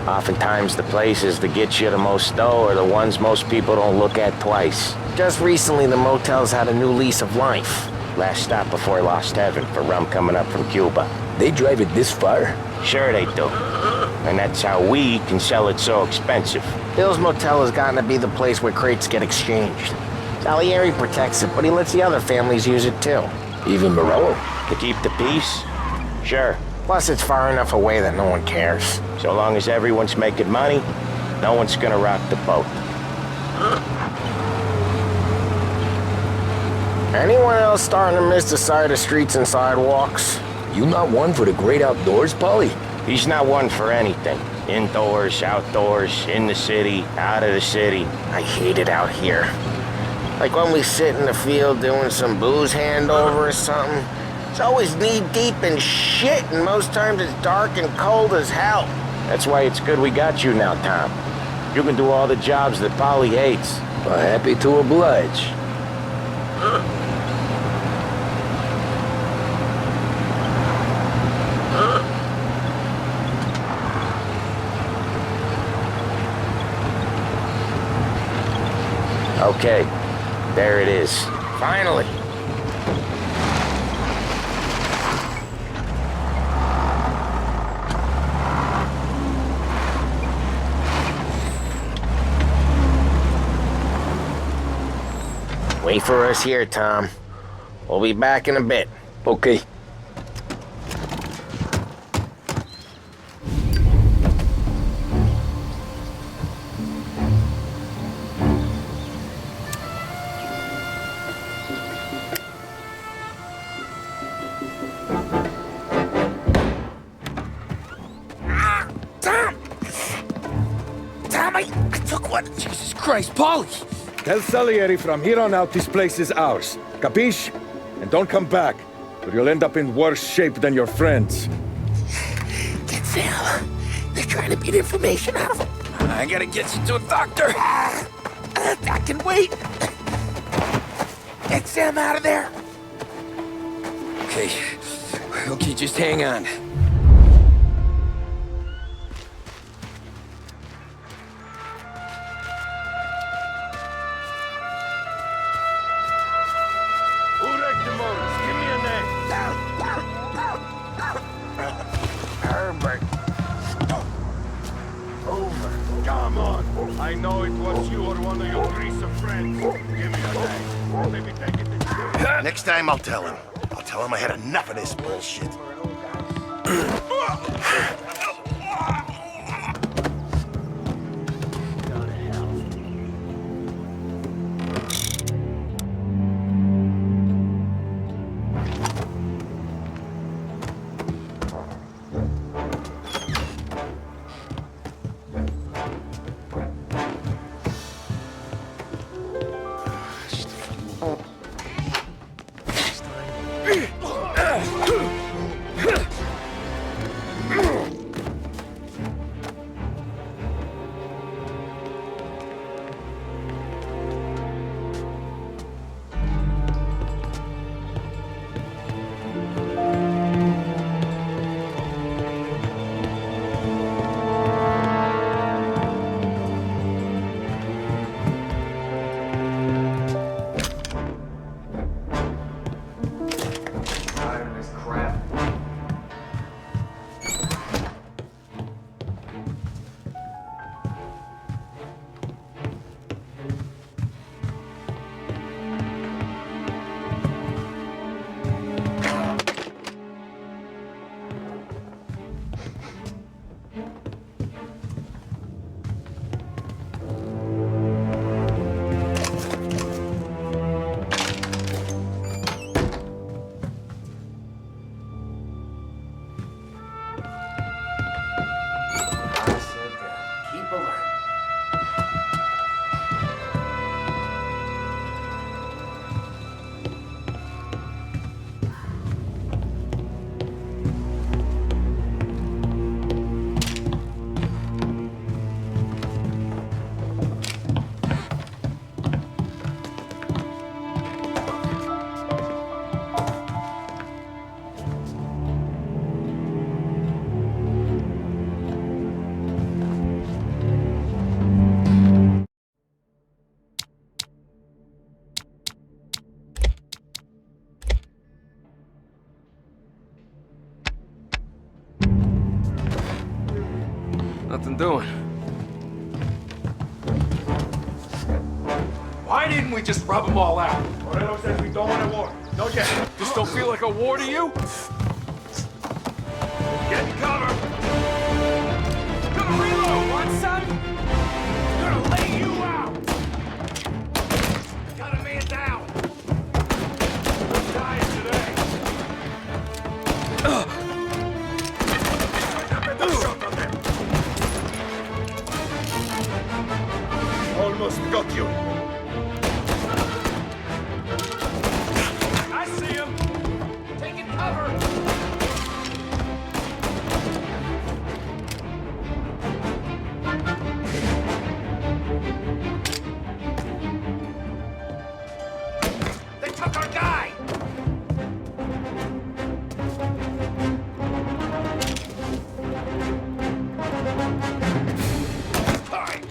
Oftentimes the places that get you the most dough are the ones most people don't look at twice. Just recently, the motel's had a new lease of life. Last stop before Lost Heaven for rum coming up from Cuba. They drive it this far? Sure they do. And that's how we can sell it so expensive. Bill's Motel has gotten to be the place where crates get exchanged. Salieri protects it, but he lets the other families use it too. Even Morello? To keep the peace? Sure. Plus, it's far enough away that no one cares. So long as everyone's making money, no one's gonna rock the boat. Anyone else starting to miss the side of streets and sidewalks? You not one for the great outdoors, Polly? He's not one for anything. Indoors, outdoors, in the city, out of the city. I hate it out here. Like when we sit in the field doing some booze handover or something. It's always knee-deep in shit, and most times it's dark and cold as hell. That's why it's good we got you now, Tom. You can do all the jobs that Polly hates. Well, happy to oblige. Okay, there it is. Finally. Wait for us here, Tom. We'll be back in a bit. Okay. Tom, I took one. Jesus Christ, Polly! Tell Salieri from here on out this place is ours. Capiche? And don't come back, or you'll end up in worse shape than your friends. Get Sal. They're trying to beat information out of him. I gotta get you to a doctor. I can wait. Get Sam out of there. Okay. Okay, just hang on. Herbert. Over. Come on. I know it was you or one of your greaser friends. Give me a name. Maybe take it to Next time I'll tell him. I'll tell him I had enough of this bullshit. I'm doing. Why didn't we just rub them all out? Morello says we don't want a war. Don't get it. This don't feel like a war to you? Get cover. Gonna reload, want some? Gonna lay you out. Got a man down. Who's dying today? Almost got you. I see him. Taking cover! They took our guy. Time.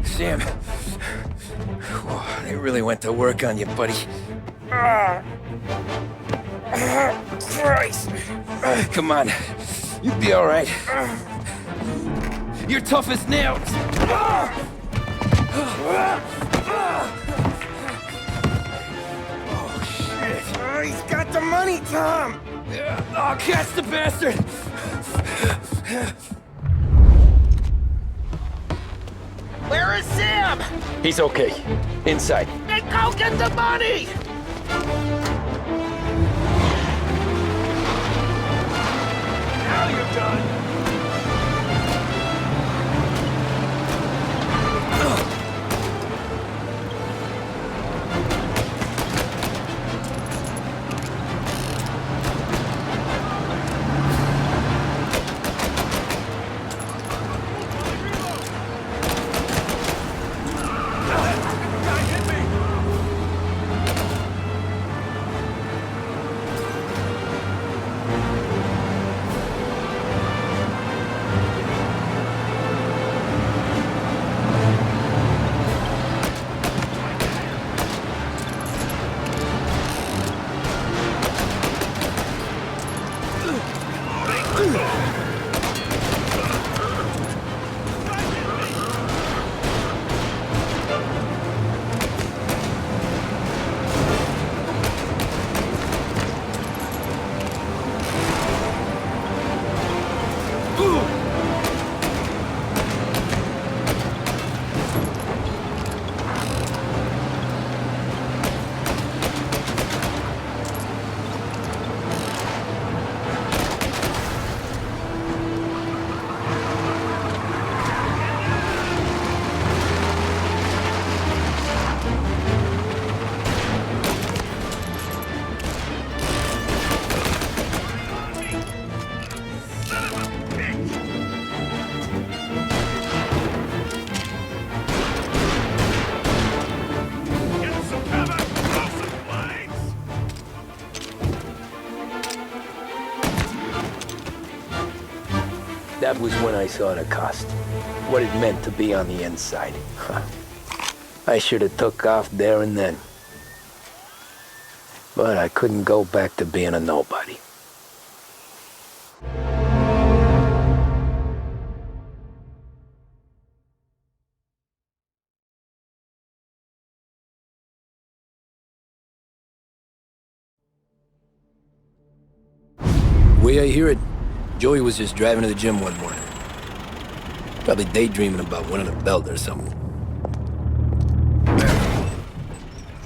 Sam, they really went to work on you, buddy. Christ! Come on, you'll be all right. You're tough as nails. Oh shit! He's got the money, Tom. Oh, catch the bastard! Where is Sam? He's okay. Inside. Then go get the money! Now you're done. That was when I saw the cost. What it meant to be on the inside. I should have took off there and then. But I couldn't go back to being a nobody. The way I hear it, Joey was just driving to the gym one morning. Probably daydreaming about winning a belt or something.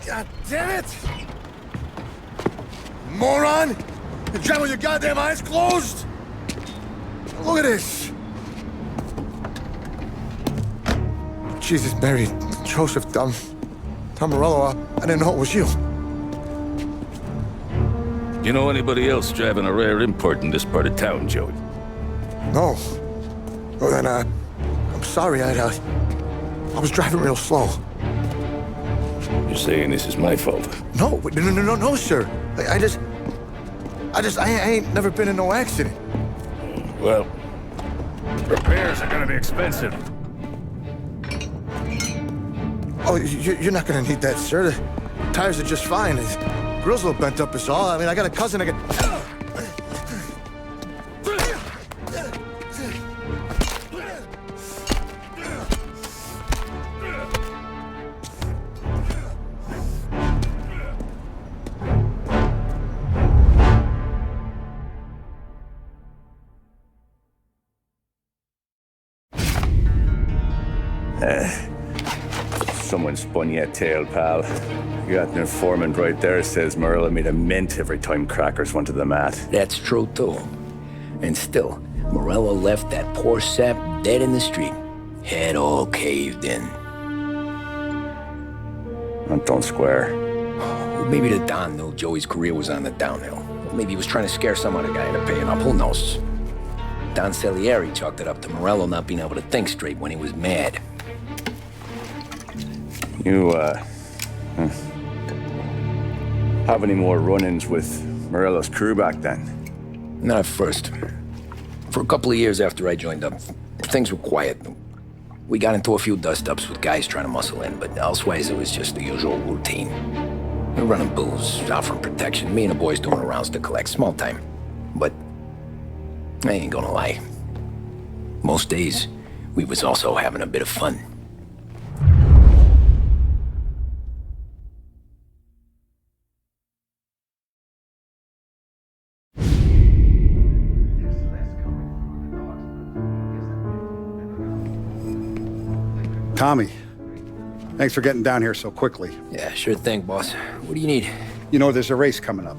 God damn it! Moron! You're driving with your goddamn eyes closed? Look at this! Jesus, Mary, Joseph, dumb. Tom Morello, I didn't know it was you. You know anybody else driving a rare import in this part of town, Joey? No. Well, then, I'm sorry, I was driving real slow. You're saying this is my fault? No, sir. I ain't never been in no accident. Well, repairs are gonna be expensive. Oh, you're not gonna need that, sir. The tires are just fine. The grill's a little bent up is all. I mean, I got a cousin I can... Someone spun you a tale, pal. You got an informant right there says Morello made a mint every time crackers went to the mat. That's true, too. And still, Morello left that poor sap dead in the street. Head all caved in. That don't square. Well, maybe the Don knew Joey's career was on the downhill. Or maybe he was trying to scare some other guy into paying up. Who knows? Don Salieri chalked it up to Morello not being able to think straight when he was mad. You, have any more run-ins with Morello's crew back then? Not at first. For a couple of years after I joined up, things were quiet. We got into a few dust-ups with guys trying to muscle in, but elsewise it was just the usual routine. We were running booze, offering protection, me and the boys doing rounds to collect, small time. But I ain't gonna lie. Most days, we was also having a bit of fun. Tommy, thanks for getting down here so quickly. Yeah, sure thing, boss. What do you need? You know, there's a race coming up.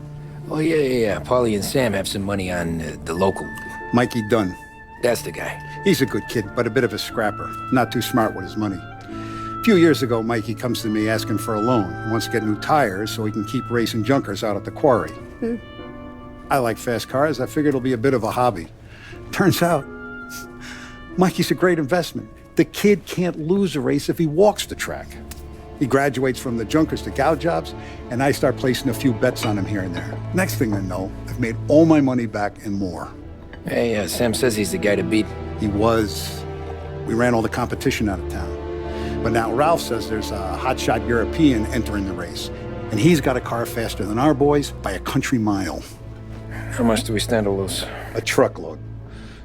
Oh, yeah. Paulie and Sam have some money on the local. Mikey Dunn. That's the guy. He's a good kid, but a bit of a scrapper. Not too smart with his money. A few years ago, Mikey comes to me asking for a loan. He wants to get new tires so he can keep racing junkers out at the quarry. I like fast cars. I figured it'll be a bit of a hobby. Turns out, Mikey's a great investment. The kid can't lose a race if he walks the track. He graduates from the junkers to gal jobs, and I start placing a few bets on him here and there. Next thing I know, I've made all my money back and more. Hey, Sam says he's the guy to beat. He was. We ran all the competition out of town. But now Ralph says there's a hotshot European entering the race, and he's got a car faster than our boys by a country mile. How much do we stand to lose? A truckload.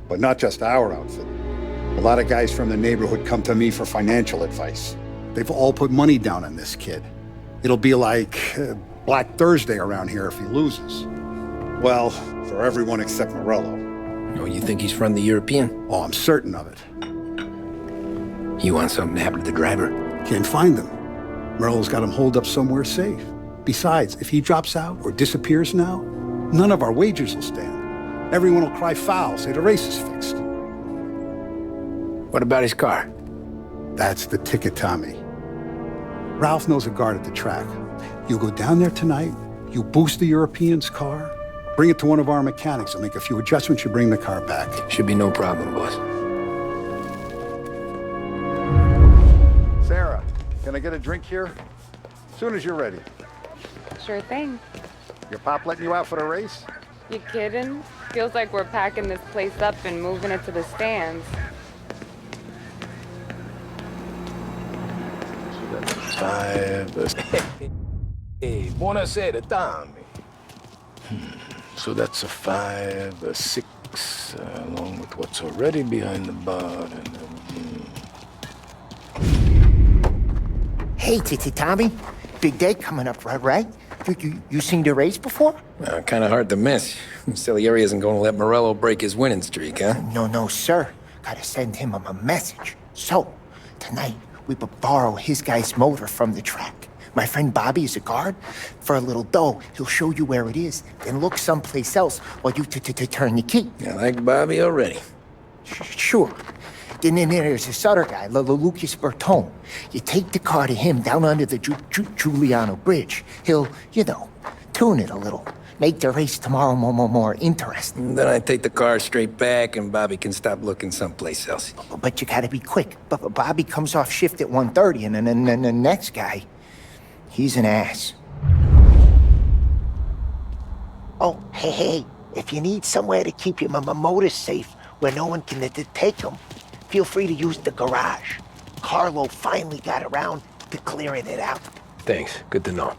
But not just our outfit. A lot of guys from the neighborhood come to me for financial advice. They've all put money down on this kid. It'll be like Black Thursday around here if he loses. Well, for everyone except Morello. Oh, you think he's from the European? Oh, I'm certain of it. You want something to happen to the driver? Can't find him. Morello's got him holed up somewhere safe. Besides, if he drops out or disappears now, none of our wagers will stand. Everyone will cry foul, say the race is fixed. What about his car? That's the ticket, Tommy. Ralph knows a guard at the track. You go down there tonight, you boost the European's car, bring it to one of our mechanics. They'll make a few adjustments, you bring the car back. Should be no problem, boss. Sarah, can I get a drink here? As soon as you're ready. Sure thing. Your pop letting you out for the race? You kidding? Feels like we're packing this place up and moving it to the stands. Hey, buonasera, Tommy. So that's a 5, a 6, along with what's already behind the bar, and Hey, Tommy. Big day coming up, right? You seen the race before? Kind of hard to miss. Salieri isn't going to let Morello break his winning streak, huh? No, sir. Gotta send him a message. So, tonight, we borrow his guy's motor from the track. My friend Bobby is a guard. For a little dough, he'll show you where it is, then look someplace else while you turn the key. I like Bobby already. Sure. Then there's this other guy, Lucas Bertone. You take the car to him down under the Giuliano Bridge. He'll, you know, tune it a little. Make the race tomorrow more interesting. Then I take the car straight back and Bobby can stop looking someplace else. But you gotta be quick. But Bobby comes off shift at 1:30, and then the next guy, he's an ass. Oh, hey, if you need somewhere to keep your motor safe where no one can take them, feel free to use the garage. Carlo finally got around to clearing it out. Thanks, good to know.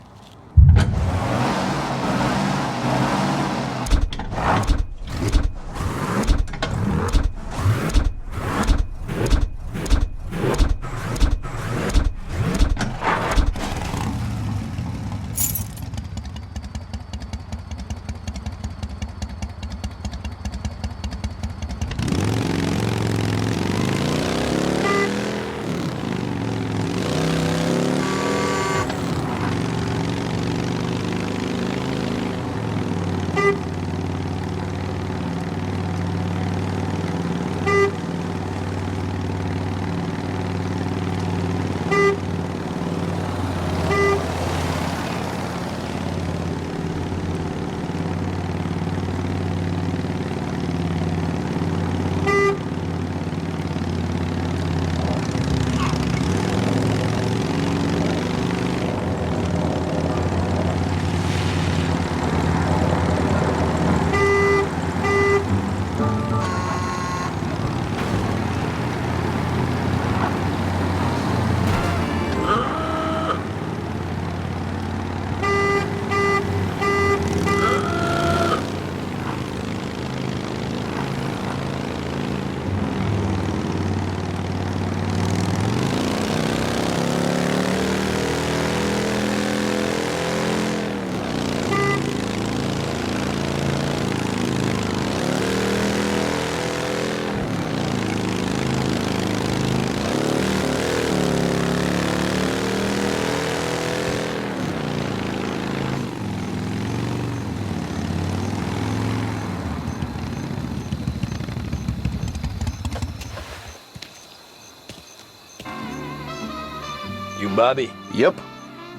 You Bobby? Yep.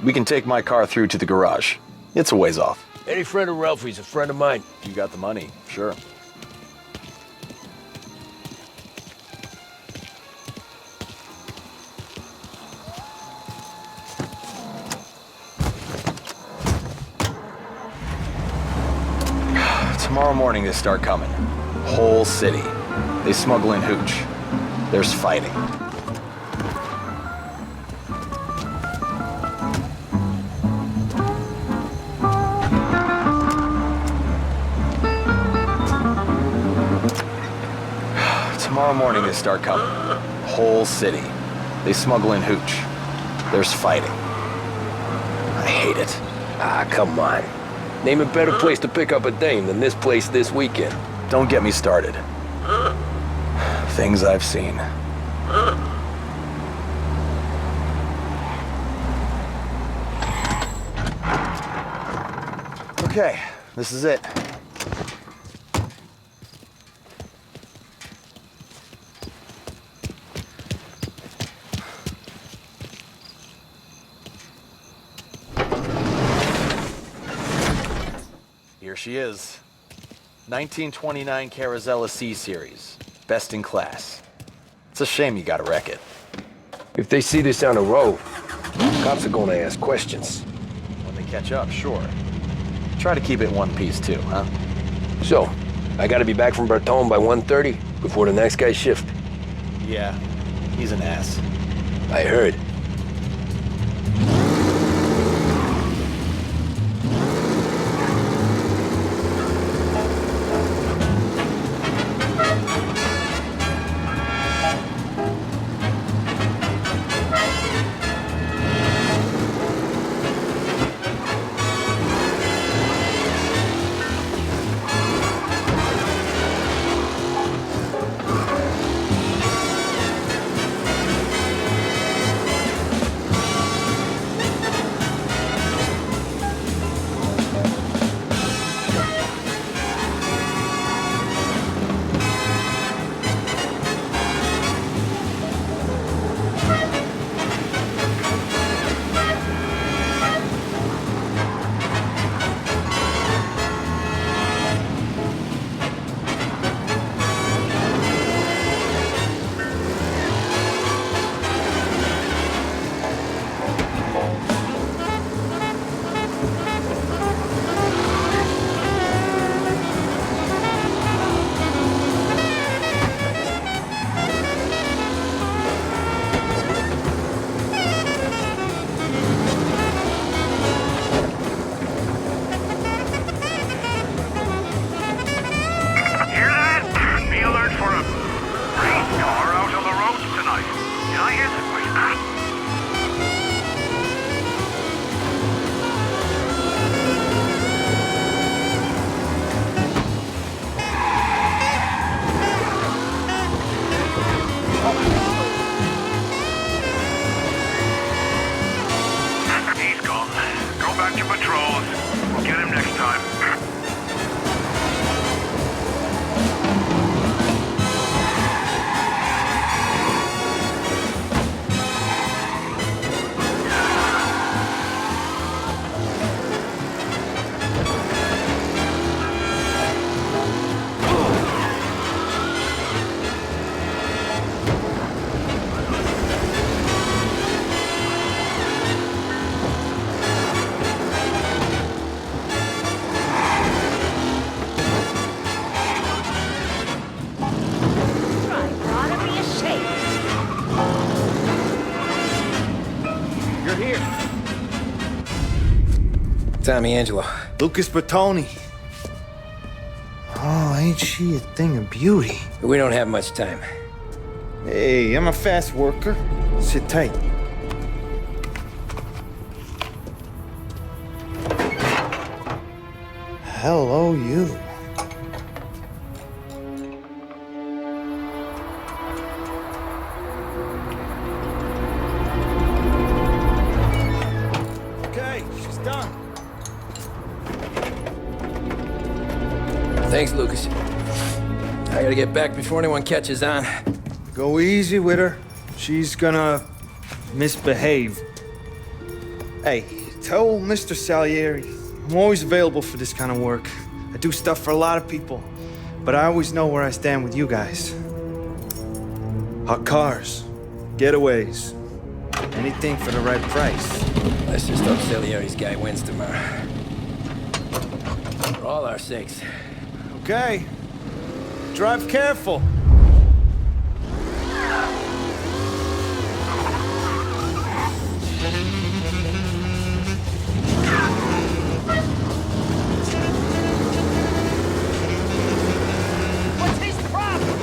We can take my car through to the garage. It's a ways off. Any friend of Ralphie's a friend of mine. You got the money, sure. Tomorrow morning they start coming. Whole city. They smuggle in hooch. There's fighting. Tomorrow morning they start coming. Whole city. They smuggle in hooch. There's fighting. I hate it. Ah, come on. Name a better place to pick up a dame than this place this weekend. Don't get me started. Things I've seen. Okay, this is it. Here she is. 1929 Carazella C-Series. Best in class. It's a shame you gotta wreck it. If they see this on the road, cops are gonna ask questions. When they catch up, sure. Try to keep it in one piece too, huh? So, I gotta be back from Bertone by 1:30 before the next guy's shift. Yeah, he's an ass. I heard. Tommy Angelo. Lucas Bertoni. Oh, ain't she a thing of beauty? We don't have much time. Hey, I'm a fast worker. Sit tight. Hello, you. Okay, she's done. Thanks, Lucas. I gotta get back before anyone catches on. Go easy with her. She's gonna misbehave. Hey, tell Mr. Salieri I'm always available for this kind of work. I do stuff for a lot of people, but I always know where I stand with you guys. Hot cars, getaways, anything for the right price. Let's just hope Salieri's guy wins tomorrow. For all our sakes. Okay. Drive careful. What's his problem?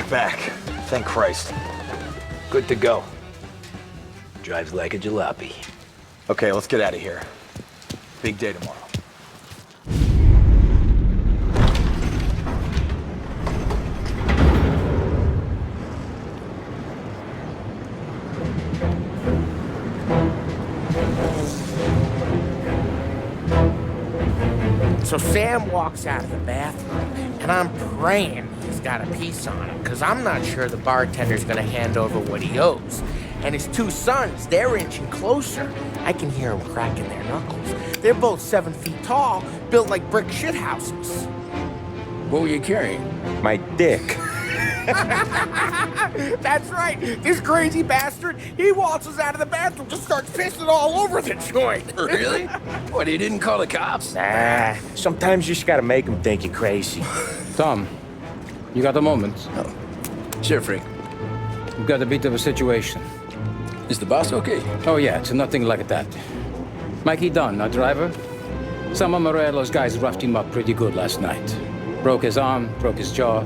Back. Thank Christ. Good to go. Drives like a jalopy. Okay, let's get out of here. Big day tomorrow. So Sam walks out of the bathroom, and I'm praying he's got a piece on him, because I'm not sure the bartender's going to hand over what he owes. And his two sons, they're inching closer. I can hear them cracking their knuckles. They're both 7 feet tall, built like brick shithouses. What were you carrying? My dick. That's right. This crazy bastard, he waltzes out of the bathroom, just starts pissing all over the joint. Really? What, he didn't call the cops? Nah, sometimes you just gotta make him think you're crazy. Tom, you got a moment? Oh. Sure, Frank. We've got a bit of a situation. Is the boss okay? Oh yeah, it's nothing like that. Mikey Dunn, our driver. Some of Morello's guys roughed him up pretty good last night. Broke his arm, broke his jaw,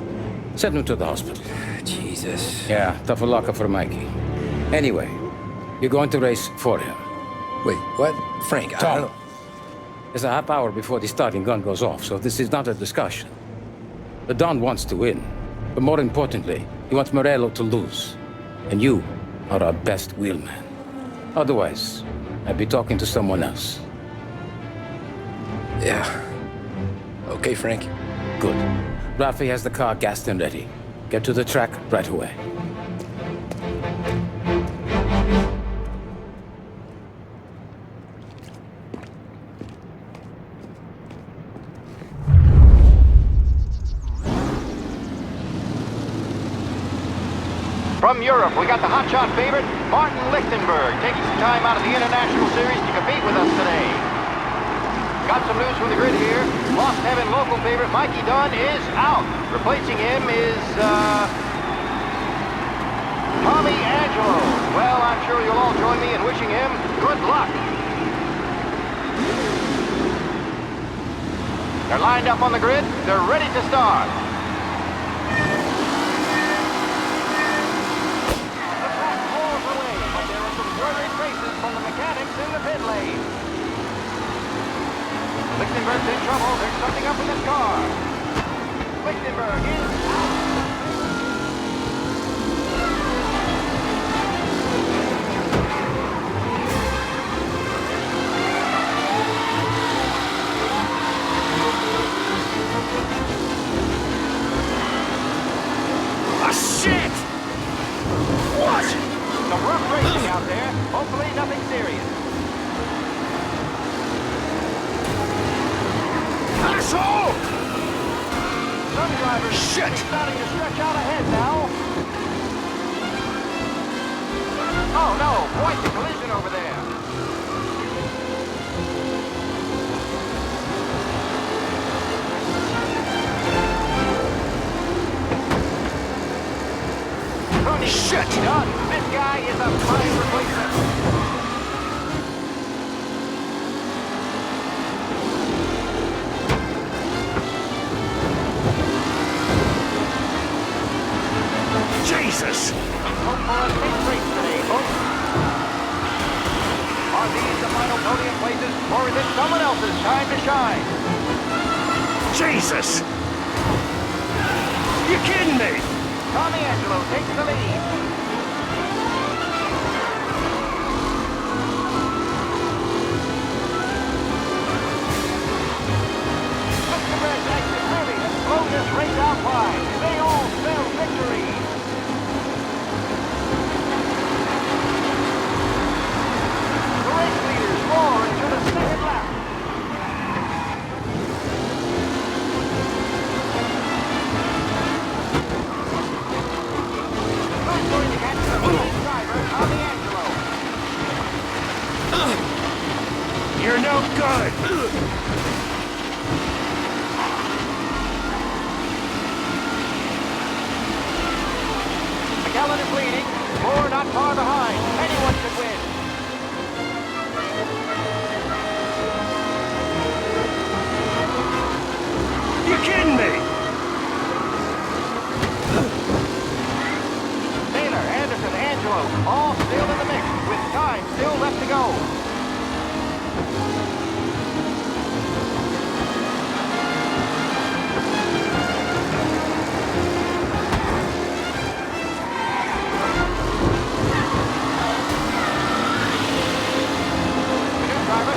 sent him to the hospital. Jesus. Yeah, tough luck for Mikey. Anyway, you're going to race for him. Wait, what? Frank, I Tom, don't... there's a half hour before the starting gun goes off, so this is not a discussion. The Don wants to win, but more importantly, he wants Morello to lose. And you are our best wheelman. Otherwise, I'd be talking to someone else. Yeah. Okay, Frank. Good. Rafi has the car gassed and ready. Get to the track right away. From Europe, we got the hotshot favorite, Martin Lichtenberg, taking some time out of the International Series to compete with us today. Got some news from the grid here. Lost Heaven local favorite Mikey Dunn is out. Replacing him is, Tommy Angelo. Well, I'm sure you'll all join me in wishing him good luck. They're lined up on the grid. They're ready to start. From the mechanics in the pit lane. Lichtenberg's in trouble. There's something up in his car. Lichtenberg is out. Ah, shit! What? Some rough racing out there. Hopefully nothing serious. Asshole! Some drivers are starting to stretch out ahead now. Oh no, quite the collision over there. Shit! Done. This guy is a fine replacement. Jesus! Hope for a safe race today, folks. Are these the final podium places, or is it someone else's time to shine? Jesus! You kidding me? Tommy Angelo takes the lead. Blow this race out wide. They all spell victory. The race leaders roar into the second lap. Who's going to catch the lead driver, Tommy Angelo? You're no good! McKellen is leading. Moore not far behind. Anyone could win. You kidding me? Taylor, Anderson, Angelo, all still in the mix, with time still left to go.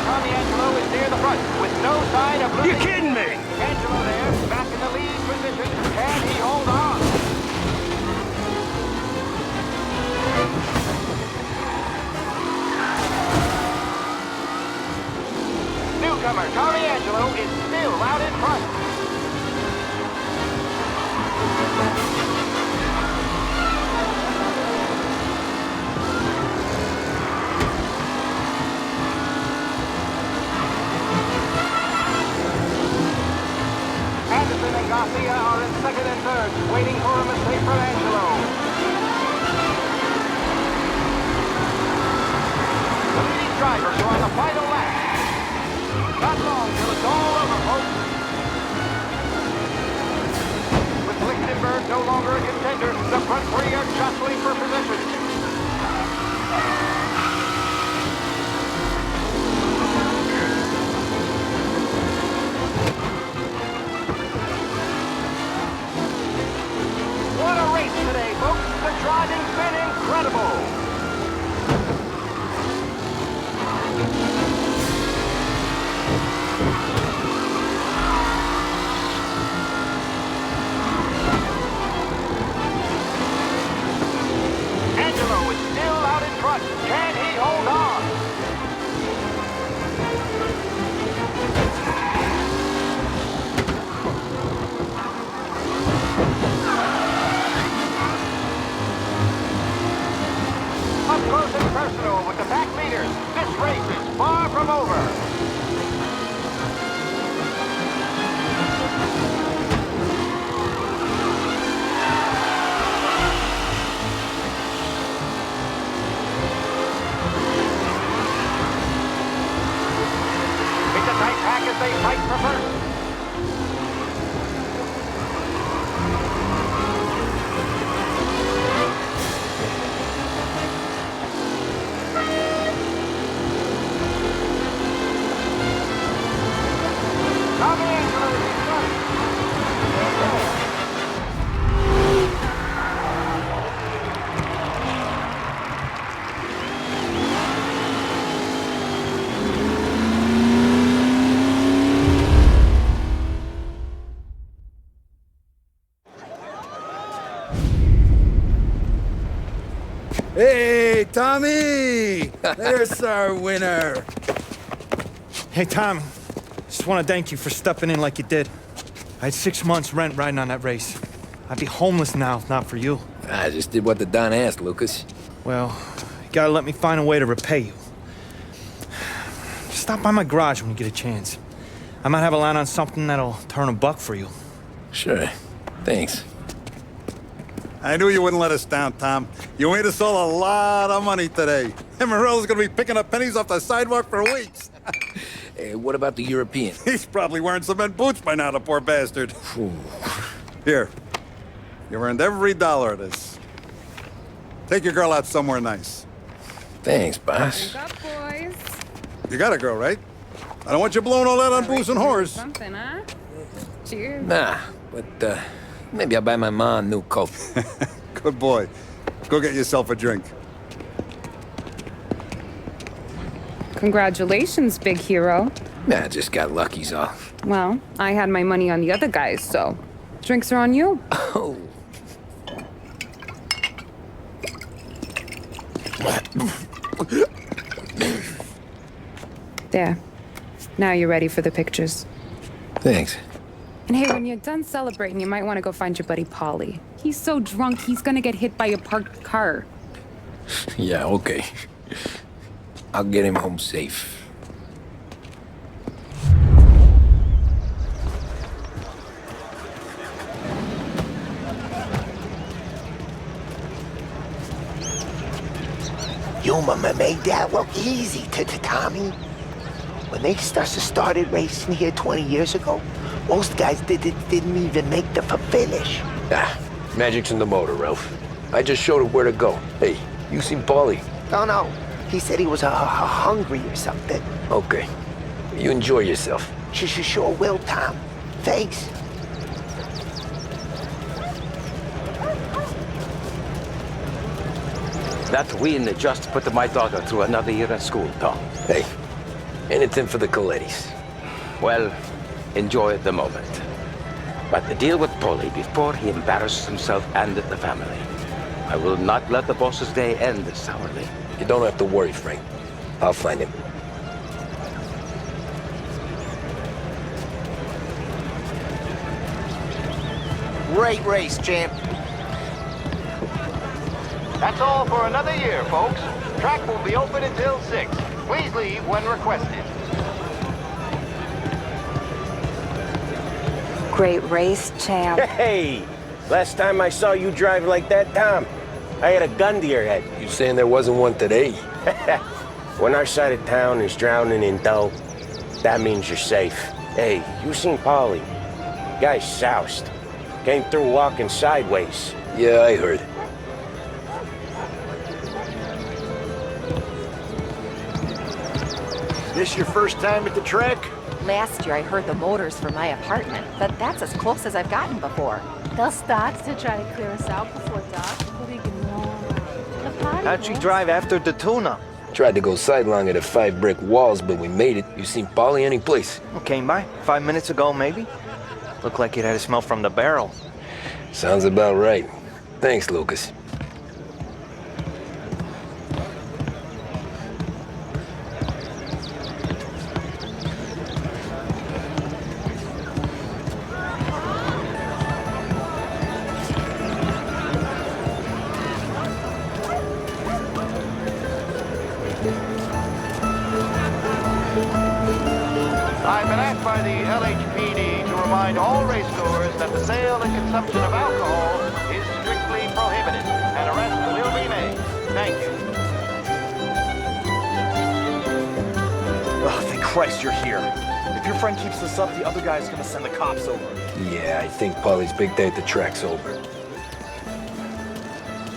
Tommy Angelo is near the front, with no sign of losing. You kidding me? Angelo there, back in the lead position. Can he hold on? personal with the back leaders. This race is far from over. It's a tight pack as they fight for first. Hey, Tommy! There's our winner. Hey, Tommy. Just want to thank you for stepping in like you did. I had 6 months rent riding on that race. I'd be homeless now if not for you. I just did what the Don asked, Lucas. Well, you gotta let me find a way to repay you. Stop by my garage when you get a chance. I might have a line on something that'll turn $1 for you. Sure. Thanks. I knew you wouldn't let us down, Tom. You made us all a lot of money today. And Morello's gonna be picking up pennies off the sidewalk for weeks. Hey, what about the European? He's probably wearing cement boots by now, the poor bastard. Here. You've earned every dollar of this. Take your girl out somewhere nice. Thanch, boss. Wake up, boys. You got a girl, right? I don't want you blowing all that on booze and whores. Something, huh? Cheers. Nah, but maybe I'll buy my mom a new coat. Good boy. Go get yourself a drink. Congratulations, big hero. Nah, I just got lucky's off. Well, I had my money on the other guys, so drinks are on you. Oh. There. Now you're ready for the pictures. Thanks. And hey, when you're done celebrating, you might want to go find your buddy Paulie. He's so drunk, he's gonna get hit by a parked car. Yeah, okay. I'll get him home safe. You made that look easy to Tommy. When they started racing here 20 years ago, most guys didn't even make the finish. Ah, magic's in the motor, Ralph. I just showed him where to go. Hey, you seen Paulie? Oh, no. He said he was hungry or something. Okay. You enjoy yourself. Sure will, Tom. Thanks. That win just put my daughter through another year at school, Tom. Hey, anything for the Colettis. Well, enjoy the moment. But deal with Paulie before he embarrasses himself and the family. I will not let the boss's day end sourly. You don't have to worry, Frank. I'll find him. Great race, champ. That's all for another year, folks. Track will be open until 6. Please leave when requested. Great race, champ. Hey! Last time I saw you drive like that, Tom, I had a gun to your head. You saying there wasn't one today? When our side of town is drowning in dough, that means you're safe. Hey, you seen Paulie? Guy's soused. Came through walking sideways. Yeah, I heard. This your first time at the track? Last year I heard the motors for my apartment, but that's as close as I've gotten before. They'll start to try to clear us out before dark, but ignore. The party How'd you won't drive after the tuna? Tried to go sidelong at the 5 brick walls, but we made it. You seen Paulie any place? Came by 5 minutes ago, maybe. Looked like it had a smell from the barrel. Sounds about right. Thanks, Lucas. by the LHPD to remind all racegoers that the sale and consumption of alcohol is strictly prohibited. An arrest will be made. Thank you. Oh, thank Christ you're here. If your friend keeps this up, the other guy's gonna send the cops over. Yeah, I think Polly's big day at the track's over.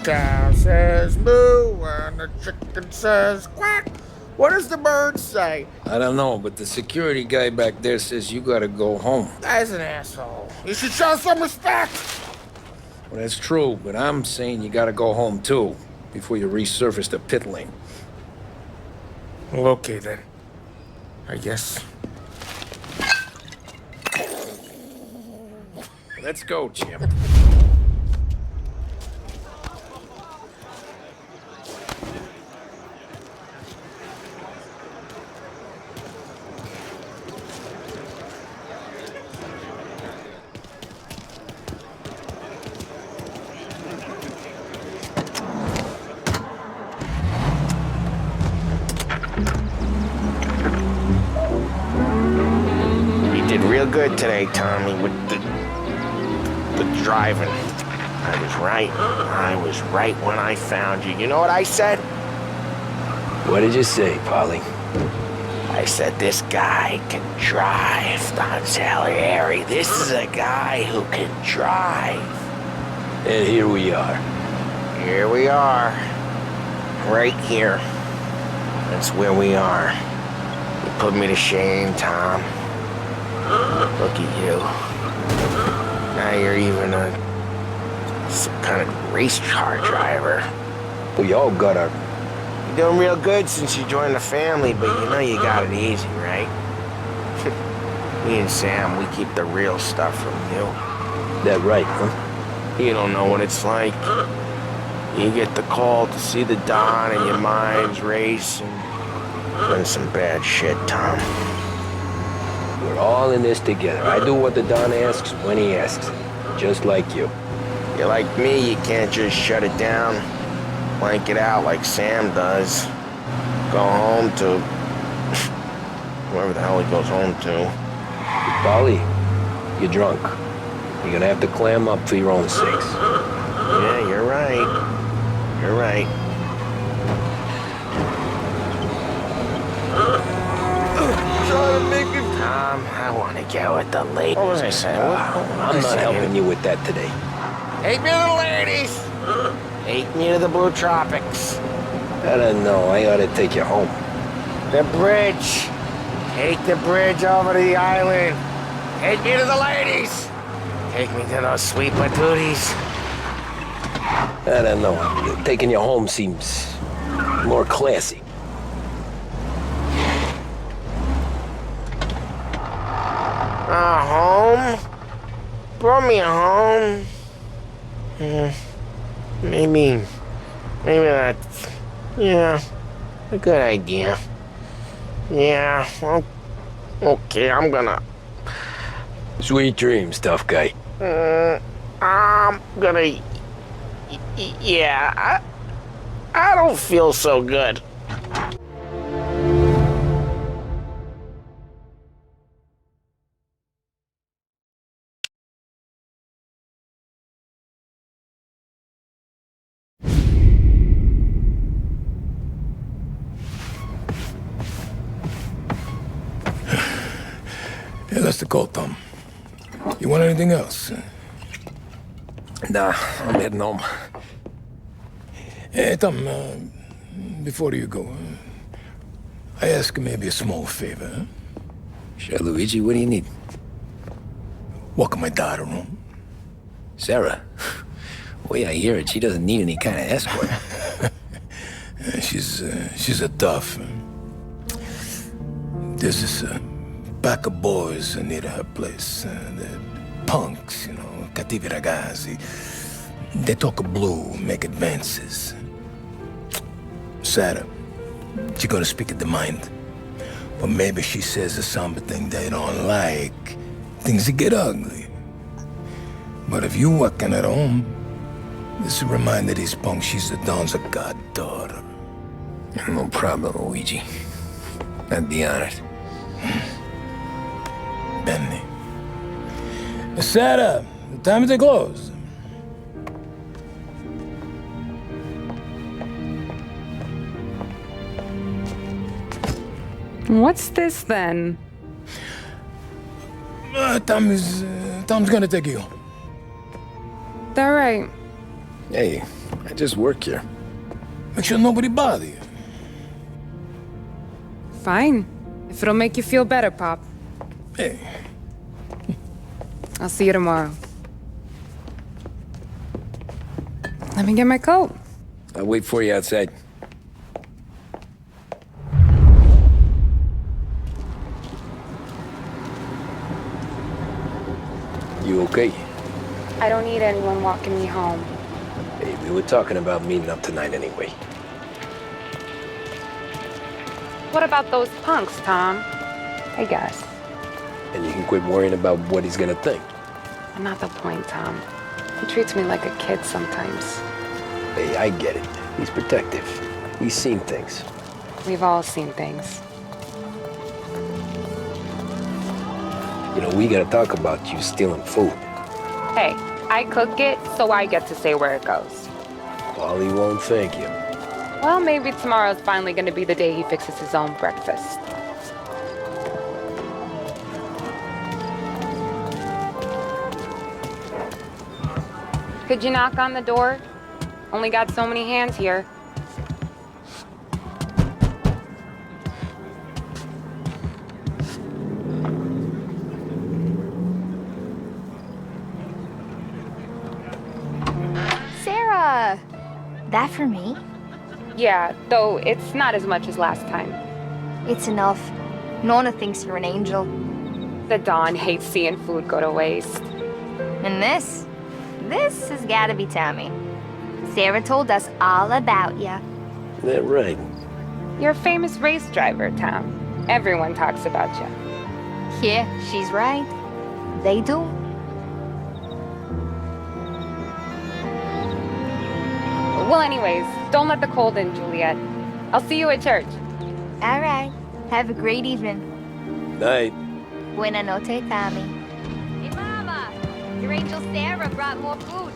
Cow says moo and the chicken says quack. What does the bird say? I don't know, but the security guy back there says you gotta go home. Guy's an asshole. You should show some respect. Well, that's true, but I'm saying you gotta go home too, before you resurface the pit lane. Well, okay then. I guess. Let's go, Jim. Real good today, Tommy, with the driving. I was right. I was right when I found you. You know what I said? What did you say, Polly? I said, this guy can drive, Don Salieri. This is a guy who can drive. And here we are. Here we are. Right here. That's where we are. You put me to shame, Tom. Look at you. Now you're even some kind of race car driver. We all got our... You're doing real good since you joined the family, but you know you got it easy, right? Me and Sam, we keep the real stuff from you. That right, huh? You don't know what it's like. You get the call to see the Don and your mind's race and run some bad shit, Tom. We're all in this together. I do what the Don asks when he asks. Just like you. You're like me, you can't just shut it down, blank it out like Sam does. Go home to... whoever the hell he goes home to. Polly, you're drunk. You're gonna have to clam up for your own sakes. Yeah, you're right. You're right. Trying to make it... Tom, I want to get with the ladies. What was I saying? I'm not helping you with that today. Take me to the ladies! Take me to the Blue Tropics. I don't know. I ought to take you home. The bridge. Take the bridge over to the island. Take me to the ladies. Take me to those sweet patooties. I don't know. Taking you home seems more classy. Home? Brought me home. Maybe that's, yeah, a good idea. Yeah, well, okay, I'm gonna... Sweet dreams, tough guy. I'm gonna... Yeah, I don't feel so good. Hey, that's the call, Tom. You want anything else? Nah, I'm heading home. Hey, Tom, before you go, I ask maybe a small favor. Huh? Sure, Luigi, what do you need? Walk my daughter home. Sarah? The way I hear it, she doesn't need any kind of escort. She's a tough. There's this pack of boys near her place. They're punks, you know, cattivi ragazzi. They talk blue, make advances. Sarah, she's gonna speak at the mind. But maybe she says something they don't like. Things get ugly. But if you walking at home, this will remind these punks she's the Don's a goddaughter. No problem, Luigi. I'd be honored. Sarah, time to close. What's this then? Tom's gonna take you. All right. Hey, I just work here. Make sure nobody bother you. Fine. If it'll make you feel better, Pop. Hey. I'll see you tomorrow. Let me get my coat. I'll wait for you outside. You okay? I don't need anyone walking me home. Hey, we were talking about meeting up tonight anyway. What about those punks, Tom? I guess. And you can quit worrying about what he's gonna think. Not the point, Tom. He treats me like a kid sometimes. Hey, I get it. He's protective. He's seen things. We've all seen things. You know, we gotta talk about you stealing food. Hey, I cook it, so I get to say where it goes. Paulie won't thank you. Well, maybe tomorrow's finally gonna be the day he fixes his own breakfast. Could you knock on the door? Only got so many hands here. Sarah! That for me? Yeah, though it's not as much as last time. It's enough. Nona thinks you're an angel. The Don hates seeing food go to waste. And this has gotta be Tommy. Sarah told us all about ya. That right. You're a famous race driver, Tom. Everyone talks about you. Yeah, she's right. They do. Well, anyways, don't let the cold in, Juliet. I'll see you at church. All right. Have a great evening. Night. Buena noche, Tommy. Hey, Mama! Your angel Sarah brought more food.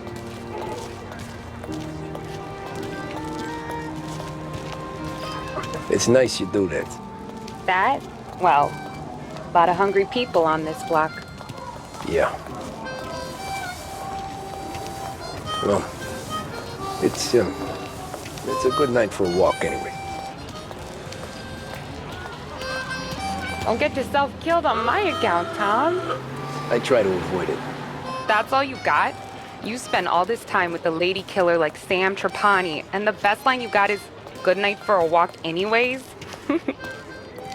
It's nice you do that. That? Well, a lot of hungry people on this block. Yeah. Well, it's a good night for a walk anyway. Don't get yourself killed on my account, Tom. I try to avoid it. That's all you got? You spend all this time with a lady killer like Sam Trapani, and the best line you got is, "Good night for a walk anyways"?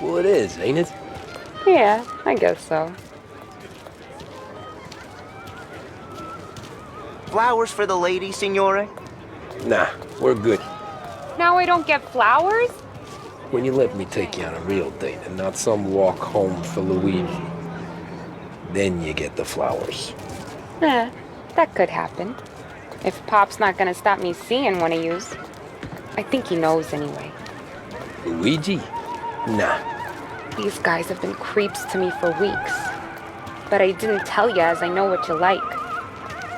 Well, it is, ain't it? Yeah, I guess so. Flowers for the lady, signore? Nah, we're good. Now I don't get flowers? When you let me take you on a real date and not some walk home for Luigi, then you get the flowers. That could happen. If Pop's not gonna stop me seeing one of yous. I think he knows anyway. Luigi? Nah. These guys have been creeps to me for weeks. But I didn't tell you as I know what you like.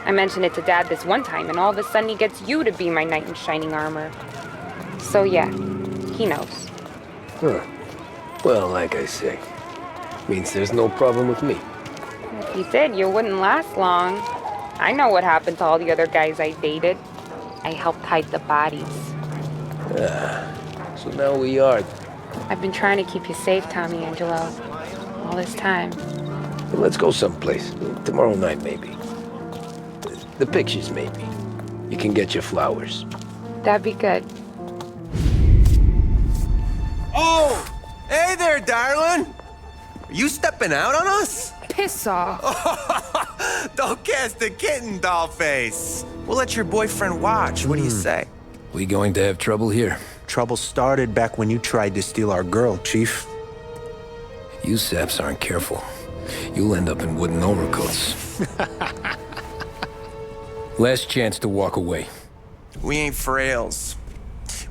I mentioned it to Dad this one time and all of a sudden he gets you to be my knight in shining armor. So yeah, he knows. Huh. Well, like I say, means there's no problem with me. If he did, you wouldn't last long. I know what happened to all the other guys I dated. I helped hide the bodies. So now we are. I've been trying to keep you safe, Tommy Angelo. All this time. Let's go someplace. Tomorrow night, maybe. The pictures, maybe. You can get your flowers. That'd be good. Oh! Hey there, darling! Are you stepping out on us? Piss off. Don't cast the kitten, dollface. We'll let your boyfriend watch. What do you say? We going to have trouble here? Trouble started back when you tried to steal our girl, Chief. You saps aren't careful. You'll end up in wooden overcoats. Last chance to walk away. We ain't frails.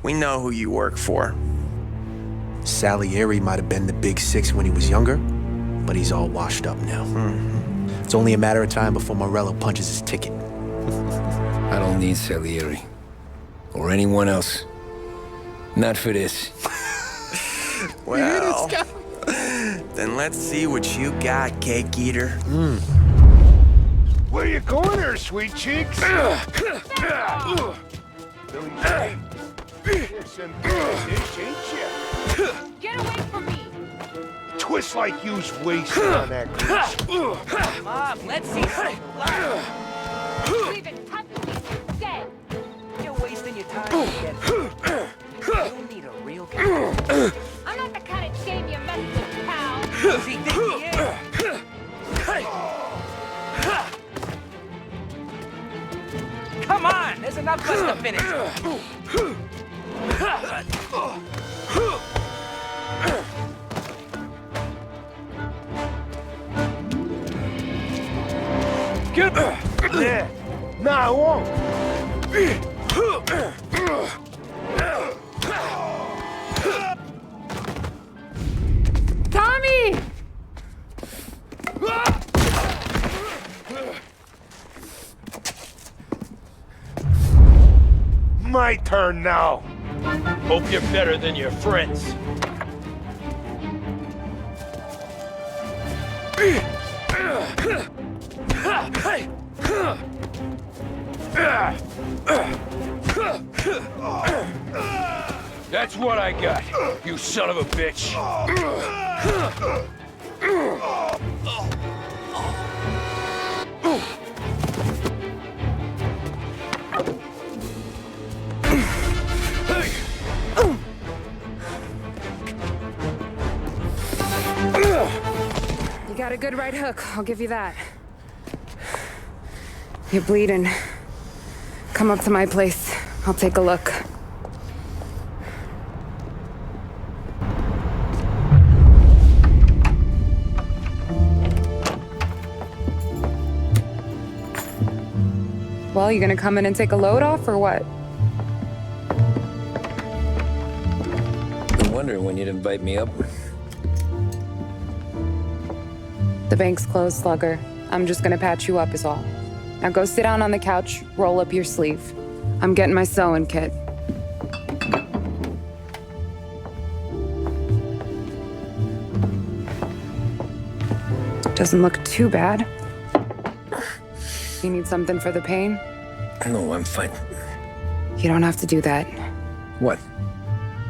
We know who you work for. Salieri might have been the big six when he was younger, but he's all washed up now. It's only a matter of time before Morello punches his ticket. I don't need Salieri. Or anyone else. Not for this. Well, then let's see what you got, cake eater. Where you going there, sweet cheeks? Billy J. XMP dish, ain't ya? Get away from me! Twist like you's wasted on that grease. Mom, let's see some blood. Leave it, cut the piece, dead! You're wasting your time. You need a real guy. I'm not the kind that gave you a message, pal! Does he think he is? Come on, there's enough for us to finish. Get there. Nah, I won't. Tommy! My turn now. Hope you're better than your friends. That's what I got, you son of a bitch. You got a good right hook, I'll give you that. You're bleeding. Come up to my place. I'll take a look. Well, you gonna come in and take a load off, or what? Been wondering when you'd invite me up. The bank's closed, Slugger. I'm just gonna patch you up is all. Now go sit down on the couch, roll up your sleeve. I'm getting my sewing kit. Doesn't look too bad. You need something for the pain? No, I'm fine. You don't have to do that. What?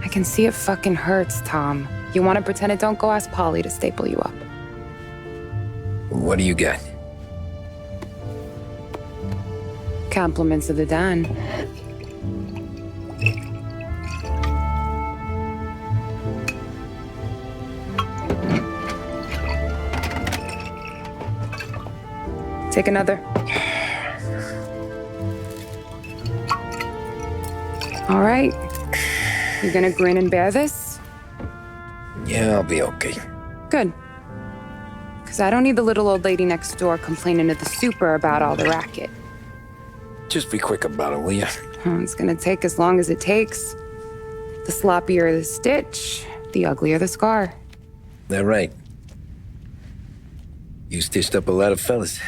I can see it fucking hurts, Tom. You want to pretend it don't? Go ask Polly to staple you up. What do you got? Compliments of the Don. Take another. All right. You gonna grin and bear this? Yeah, I'll be okay. Good. Because I don't need the little old lady next door complaining to the super about all the racket. Just be quick about it, will ya? It's gonna take as long as it takes. The sloppier the stitch, the uglier the scar. That right. You stitched up a lot of fellas.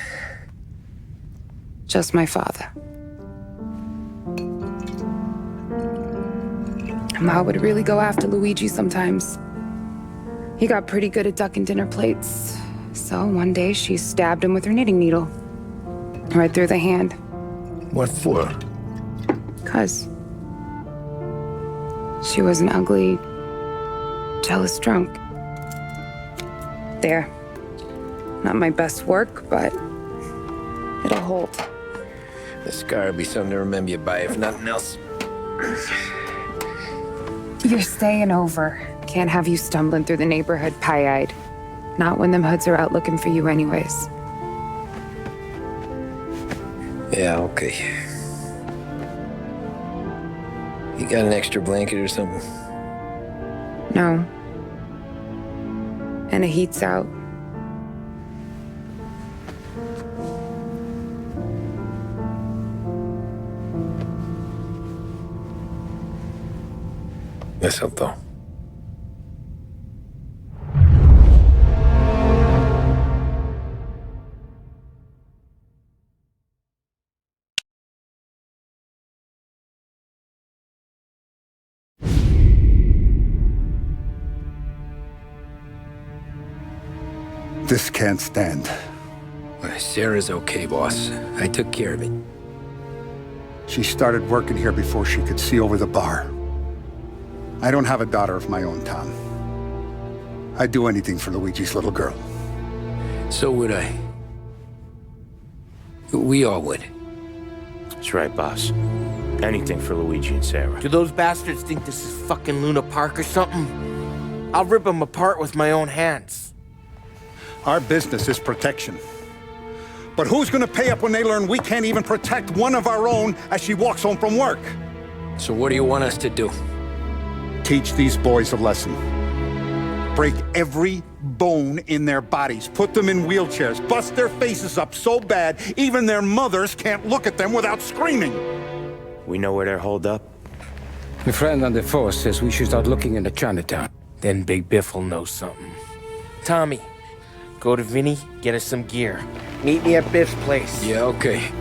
Just my father. Ma would really go after Luigi sometimes. He got pretty good at ducking dinner plates. So one day she stabbed him with her knitting needle. Right through the hand. What for? 'Cause she was an ugly, jealous drunk. There. Not my best work, but it'll hold. The scar will be something to remember you by, if nothing else. You're staying over. Can't have you stumbling through the neighborhood pie-eyed. Not when them hoods are out looking for you anyways. Yeah, okay. You got an extra blanket or something? No. And the heat's out. Eso todo. This can't stand. Sarah's okay, boss. I took care of it. She started working here before she could see over the bar. I don't have a daughter of my own, Tom. I'd do anything for Luigi's little girl. So would I. We all would. That's right, boss. Anything for Luigi and Sarah. Do those bastards think this is fucking Luna Park or something? I'll rip them apart with my own hands. Our business is protection. But who's gonna pay up when they learn we can't even protect one of our own as she walks home from work? So what do you want us to do? Teach these boys a lesson. Break every bone in their bodies, put them in wheelchairs, bust their faces up so bad even their mothers can't look at them without screaming. We know where they're holed up. My friend on the force says we should start looking into Chinatown. Then Big Biff will know something. Tommy, go to Vinny, get us some gear. Meet me at Biff's place. Yeah, okay.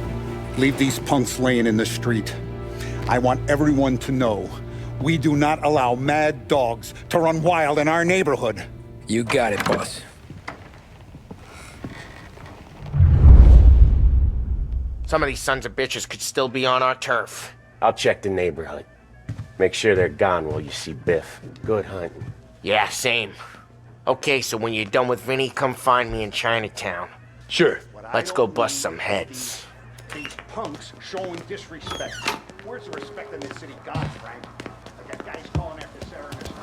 Leave these punks laying in the street. I want everyone to know we do not allow mad dogs to run wild in our neighborhood. You got it, boss. Some of these sons of bitches could still be on our turf. I'll check the neighborhood. Make sure they're gone while you see Biff. Good hunting. Yeah, same. Okay, so when you're done with Vinny, come find me in Chinatown. Sure. Let's go bust some heads. These punks showing disrespect. Where's the respect in this city got, Frank? I got guys calling after Sarah in the street.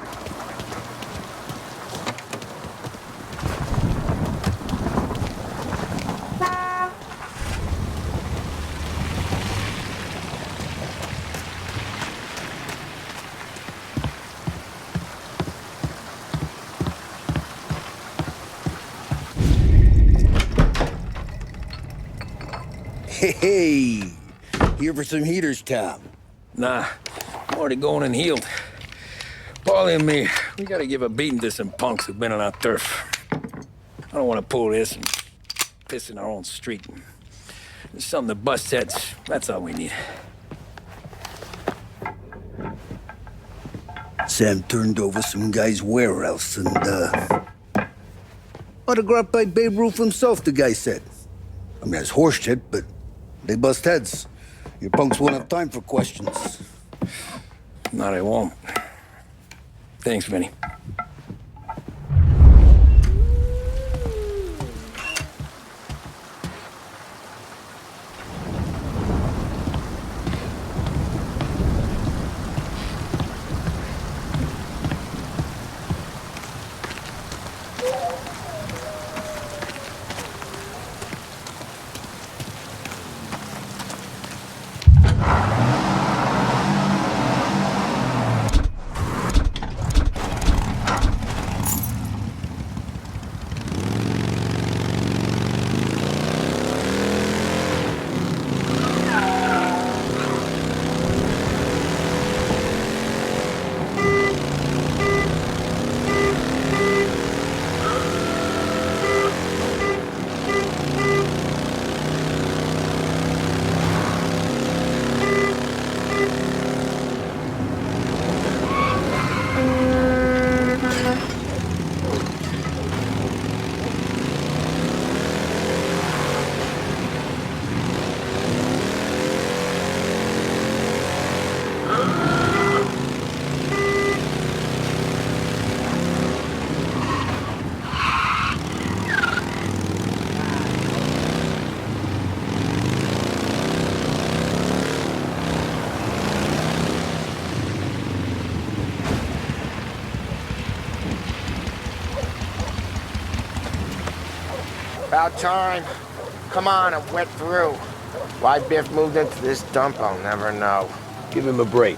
Hey, here for some heaters, Tom? Nah, I'm already going and healed. Paulie and me, we gotta give a beating to some punks who've been on our turf. I don't want to pull this and piss in our own street. There's something to bust heads. That's all we need. Sam turned over some guy's warehouse and, autographed by Babe Ruth himself, the guy said. I mean, it's horse shit, but they bust heads. Your punks won't have time for questions. Not I won't. Thanks, Vinny. About time. Come on, I'm wet through. Why Biff moved into this dump, I'll never know. Give him a break.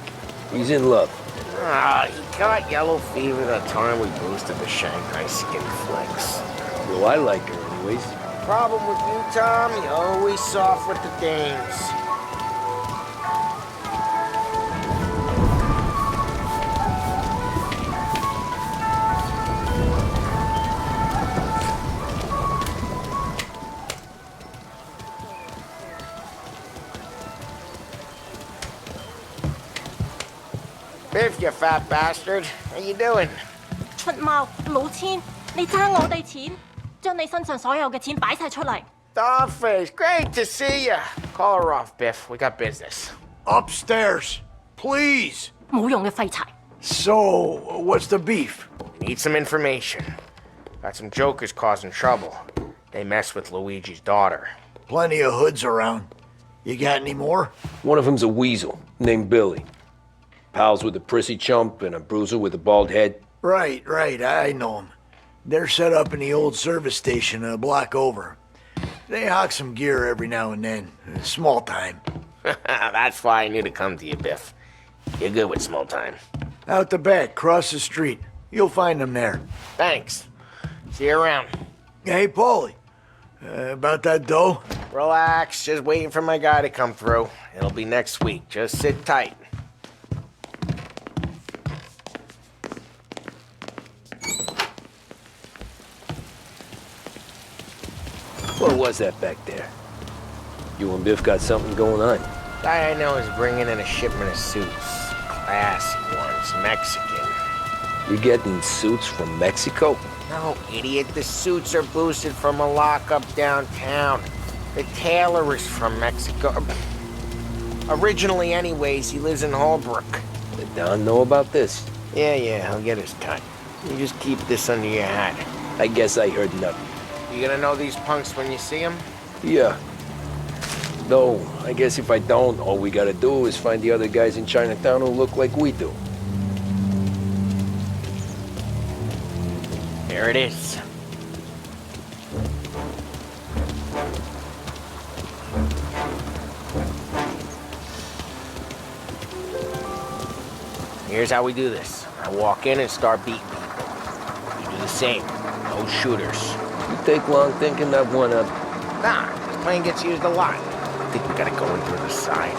He's in love. Ah, he got yellow fever the time we boosted the Shanghai skin flicks. Well, I like her anyways. Problem with you, Tom, you're always soft with the dames. Biff, you fat bastard. How you doing? 出貓老千，你爭我哋錢？將你身上所有嘅錢擺晒出嚟。 Dollface, great to see ya. Call her off, Biff. We got business. Upstairs, please. 冇用嘅廢柴。 So, what's the beef? Need some information. Got some jokers causing trouble. They mess with Luigi's daughter. Plenty of hoods around. You got any more? One of them's a weasel named Billy. Pals with a prissy chump and a bruiser with a bald head. Right, I know them. They're set up in the old service station a block over. They hawk some gear every now and then. Small time. That's why I knew to come to you, Biff. You're good with small time. Out the back, cross the street. You'll find them there. Thanks. See you around. Hey, Paulie. About that dough? Relax. Just waiting for my guy to come through. It'll be next week. Just sit tight. What was that back there? You and Biff got something going on. Guy I know is bringing in a shipment of suits. Classy ones. Mexican. You getting suits from Mexico? No, idiot. The suits are boosted from a lockup downtown. The tailor is from Mexico. Originally, anyways, he lives in Holbrook. Did Don know about this? Yeah, he'll get his cut. You just keep this under your hat. I guess I heard nothing. You gonna know these punks when you see them? Yeah. No, I guess if I don't, all we gotta do is find the other guys in Chinatown who look like we do. There it is. Here's how we do this. I walk in and start beating people. You do the same. No shooters. You take long thinking that one up. Nah, this plane gets used a lot. I think we gotta go in through the side.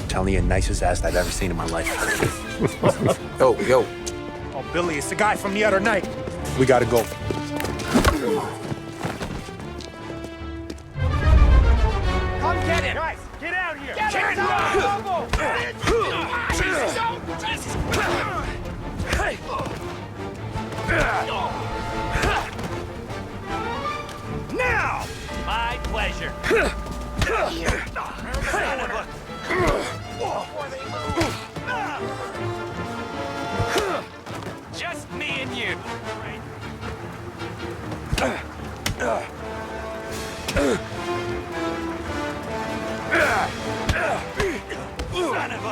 Telling you, nicest ass I've ever seen in my life. Yo. Oh, Billy, it's the guy from the other night. We gotta go. Come get him! Guys, get out here! Get him! Now! My pleasure. Son of a... Before they move. Just me and you. Son of a...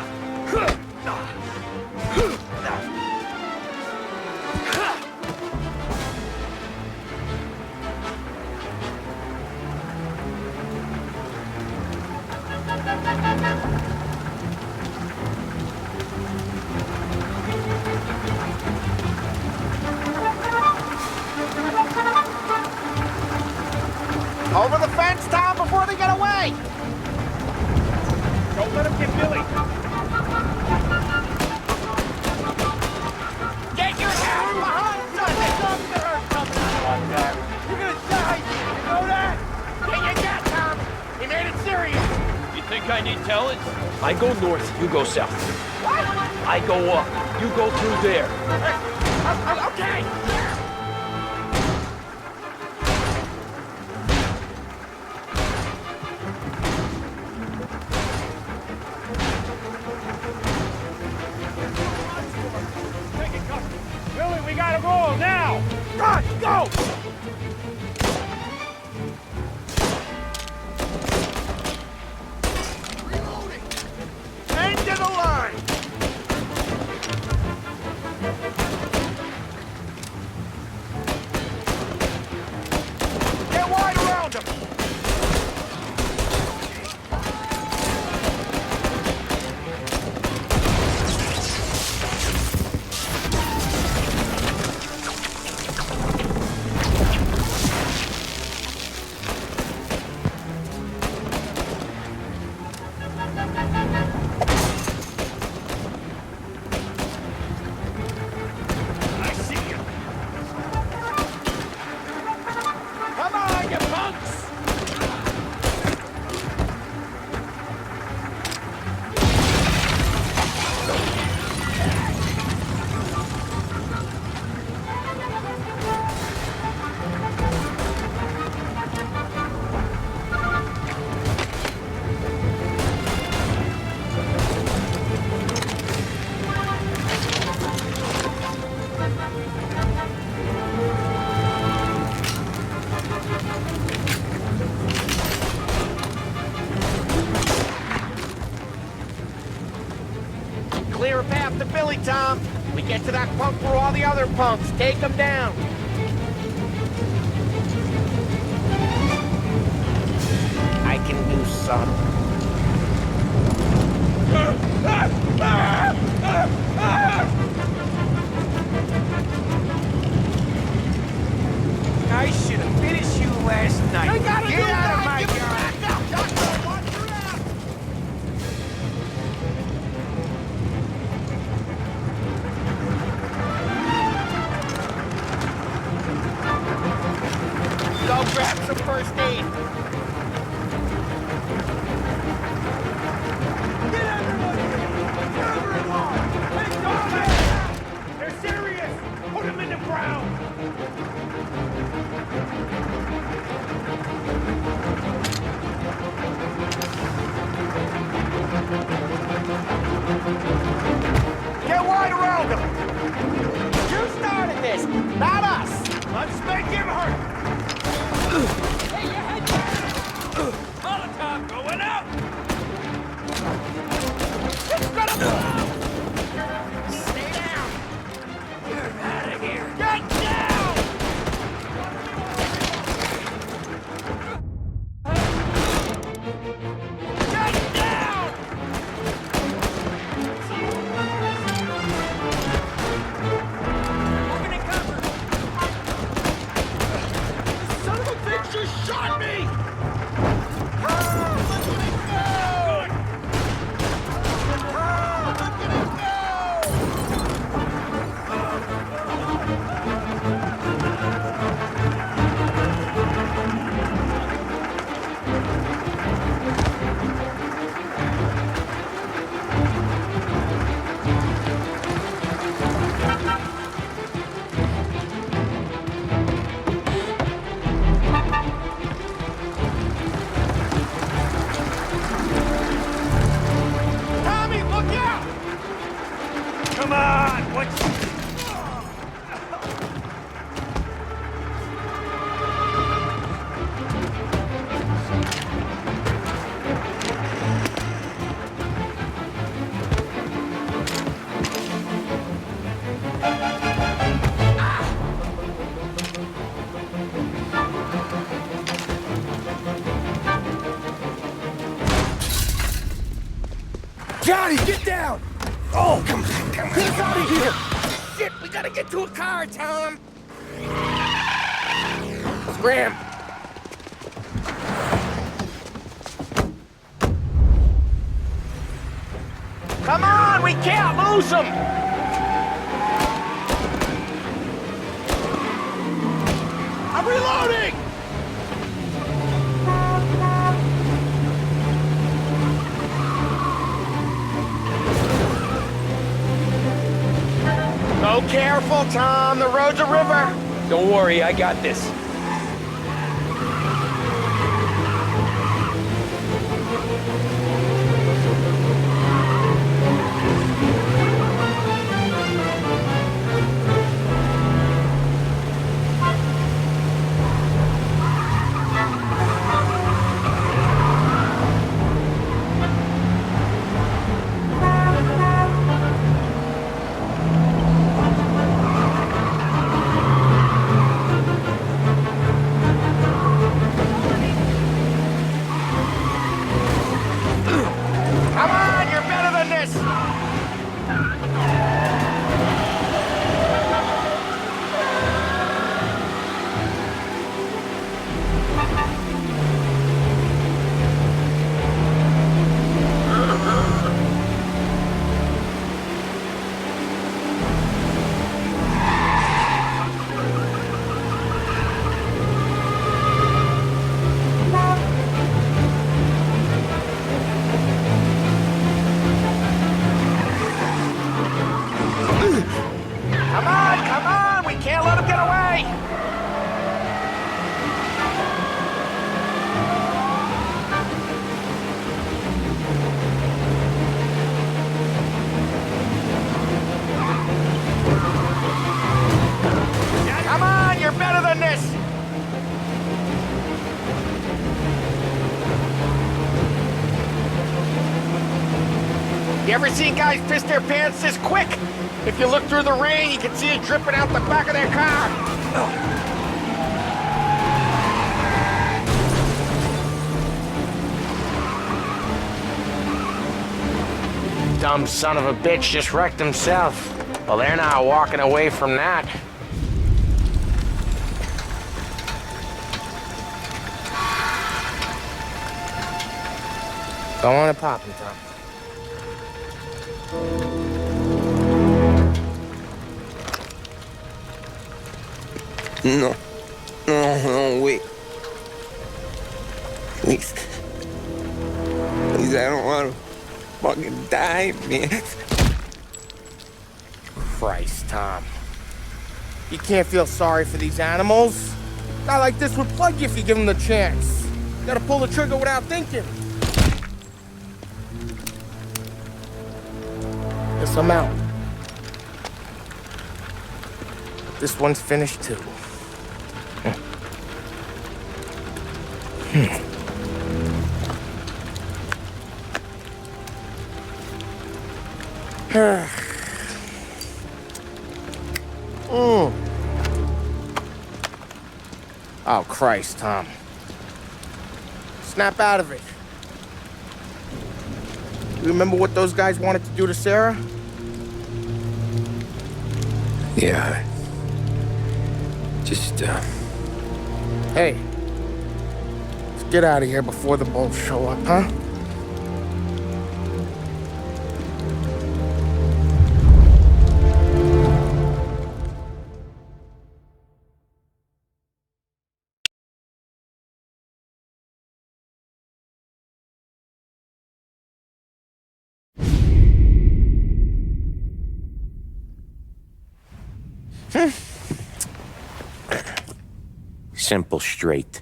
Over the fence, Tom, before they get away! Don't let him get Billy! Get your ass behind something! You're gonna die! You know that? Get your gat, Tom! He made it serious! You think I need telling? I go north, you go south. What? I go up, you go through there. Okay! Billy, we gotta roll now! Run, go! Reloading! End to the line! Get wide around him! Clear a path to Billy, Tom. We get to that punk through all the other punks. Take them down. I can do some. I should have finished you last night. I gotta Get do out of that. my Give me yard. back now, Doctor. Watch your ass. Go grab some first aid. Get everyone here. Everyone. Take off. They're serious. Put them in the ground. Get wide around him. You started this, not us. Let's make him hurt. Hey, your head down! Molotov going out! It's gonna blow. Stay down! You're out of here! Get down. Get down. Moving in cover! Son of a bitch just shot me. Ah, look at it go. Ah, look at it go. Tommy, look out! Come on, what's... Johnny, get down! Oh, come on. Get us out of here! Shit, we gotta get to a car, Tom! Scram! Come on, we can't lose them! I'm reloading! Go careful, Tom. The road's a river. Don't worry, I got this. You ever seen guys piss their pants this quick? If you look through the rain, you can see it dripping out the back of their car. Dumb son of a bitch just wrecked himself. Well, they're not walking away from that. Go on and pop him, Tom. No. No, wait. Please. Please, I don't want to fucking die, man. Christ, Tom. You can't feel sorry for these animals. A guy like this would plug you if you give him the chance. You gotta pull the trigger without thinking. Guess I'm out. This one's finished too. Oh, Christ, Tom. Snap out of it. You remember what those guys wanted to do to Sarah? Yeah. Just, Hey. Let's get out of here before the bulls show up, huh? Simple, straight.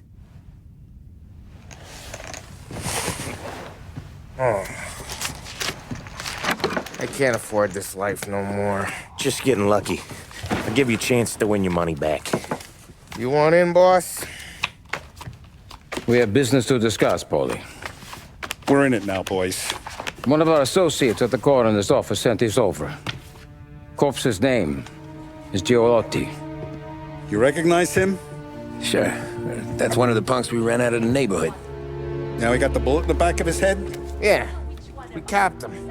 Oh. I can't afford this life no more. Just getting lucky. I'll give you a chance to win your money back. You want in, boss? We have business to discuss, Paulie. We're in it now, boys. One of our associates at the coroner's office sent this over. Corpse's name is Giolotti. You recognize him? Sure. That's one of the punks we ran out of the neighborhood. Now he got the bullet in the back of his head? Yeah. We capped him.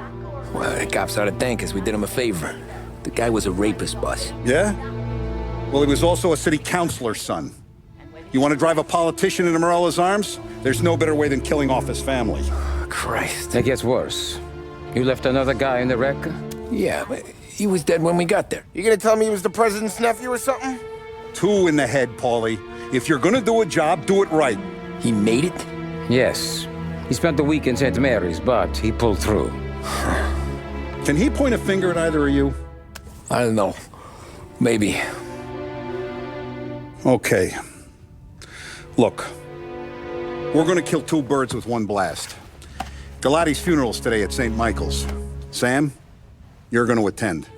Well, the cops ought to thank us. We did him a favor. The guy was a rapist, boss. Yeah? Well, he was also a city councilor's son. You want to drive a politician into Morella's arms? There's no better way than killing off his family. Christ. It gets worse. You left another guy in the wreck? Yeah, but he was dead when we got there. You gonna tell me he was the president's nephew or something? 2 in the head, Paulie. If you're gonna do a job, do it right. He made it? Yes. He spent the week in St. Mary's, but he pulled through. Can he point a finger at either of you? I don't know. Maybe. Okay. Look. We're gonna kill 2 birds with 1 blast. Galati's funeral's today at St. Michael's. Sam, you're gonna attend.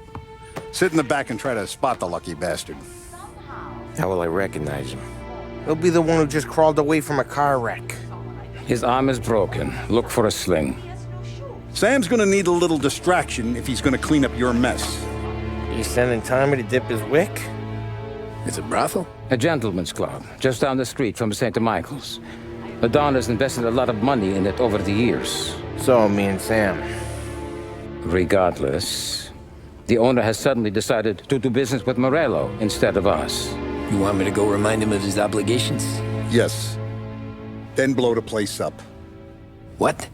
Sit in the back and try to spot the lucky bastard. How will I recognize him? He'll be the one who just crawled away from a car wreck. His arm is broken. Look for a sling. Sam's gonna need a little distraction if he's gonna clean up your mess. You sending Tommy to dip his wick? It's a brothel? A gentleman's club, just down the street from St. Michael's. The Don has invested a lot of money in it over the years. So, me and Sam. Regardless, the owner has suddenly decided to do business with Morello instead of us. You want me to go remind him of his obligations? Yes. Then blow the place up. What?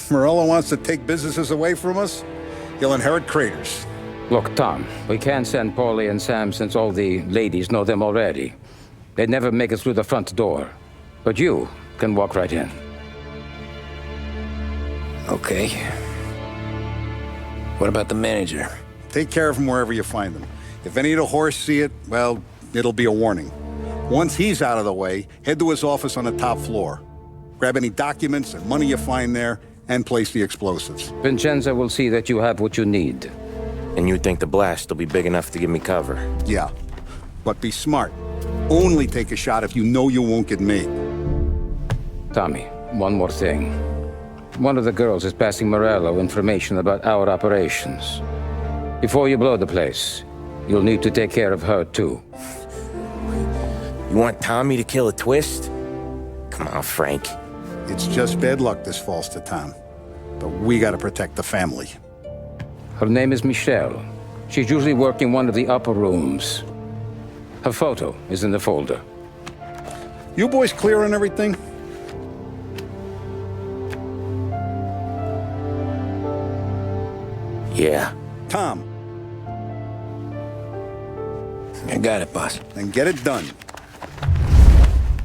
Morello wants to take businesses away from us? He'll inherit craters. Look, Tom, we can't send Paulie and Sam since all the ladies know them already. They'd never make it through the front door. But you can walk right in. Okay. What about the manager? Take care of him wherever you find him. If any of the whores see it, well, it'll be a warning. Once he's out of the way, head to his office on the top floor. Grab any documents and money you find there, and place the explosives. Vincenzo will see that you have what you need. And you think the blast will be big enough to give me cover? Yeah. But be smart. Only take a shot if you know you won't get made. Tommy, one more thing. One of the girls is passing Morello information about our operations. Before you blow the place, you'll need to take care of her, too. You want Tommy to kill a twist? Come on, Frank. It's just bad luck this falls to Tom. But we gotta protect the family. Her name is Michelle. She's usually working one of the upper rooms. Her photo is in the folder. You boys clear on everything? Yeah. Tom. I got it, boss. Then get it done.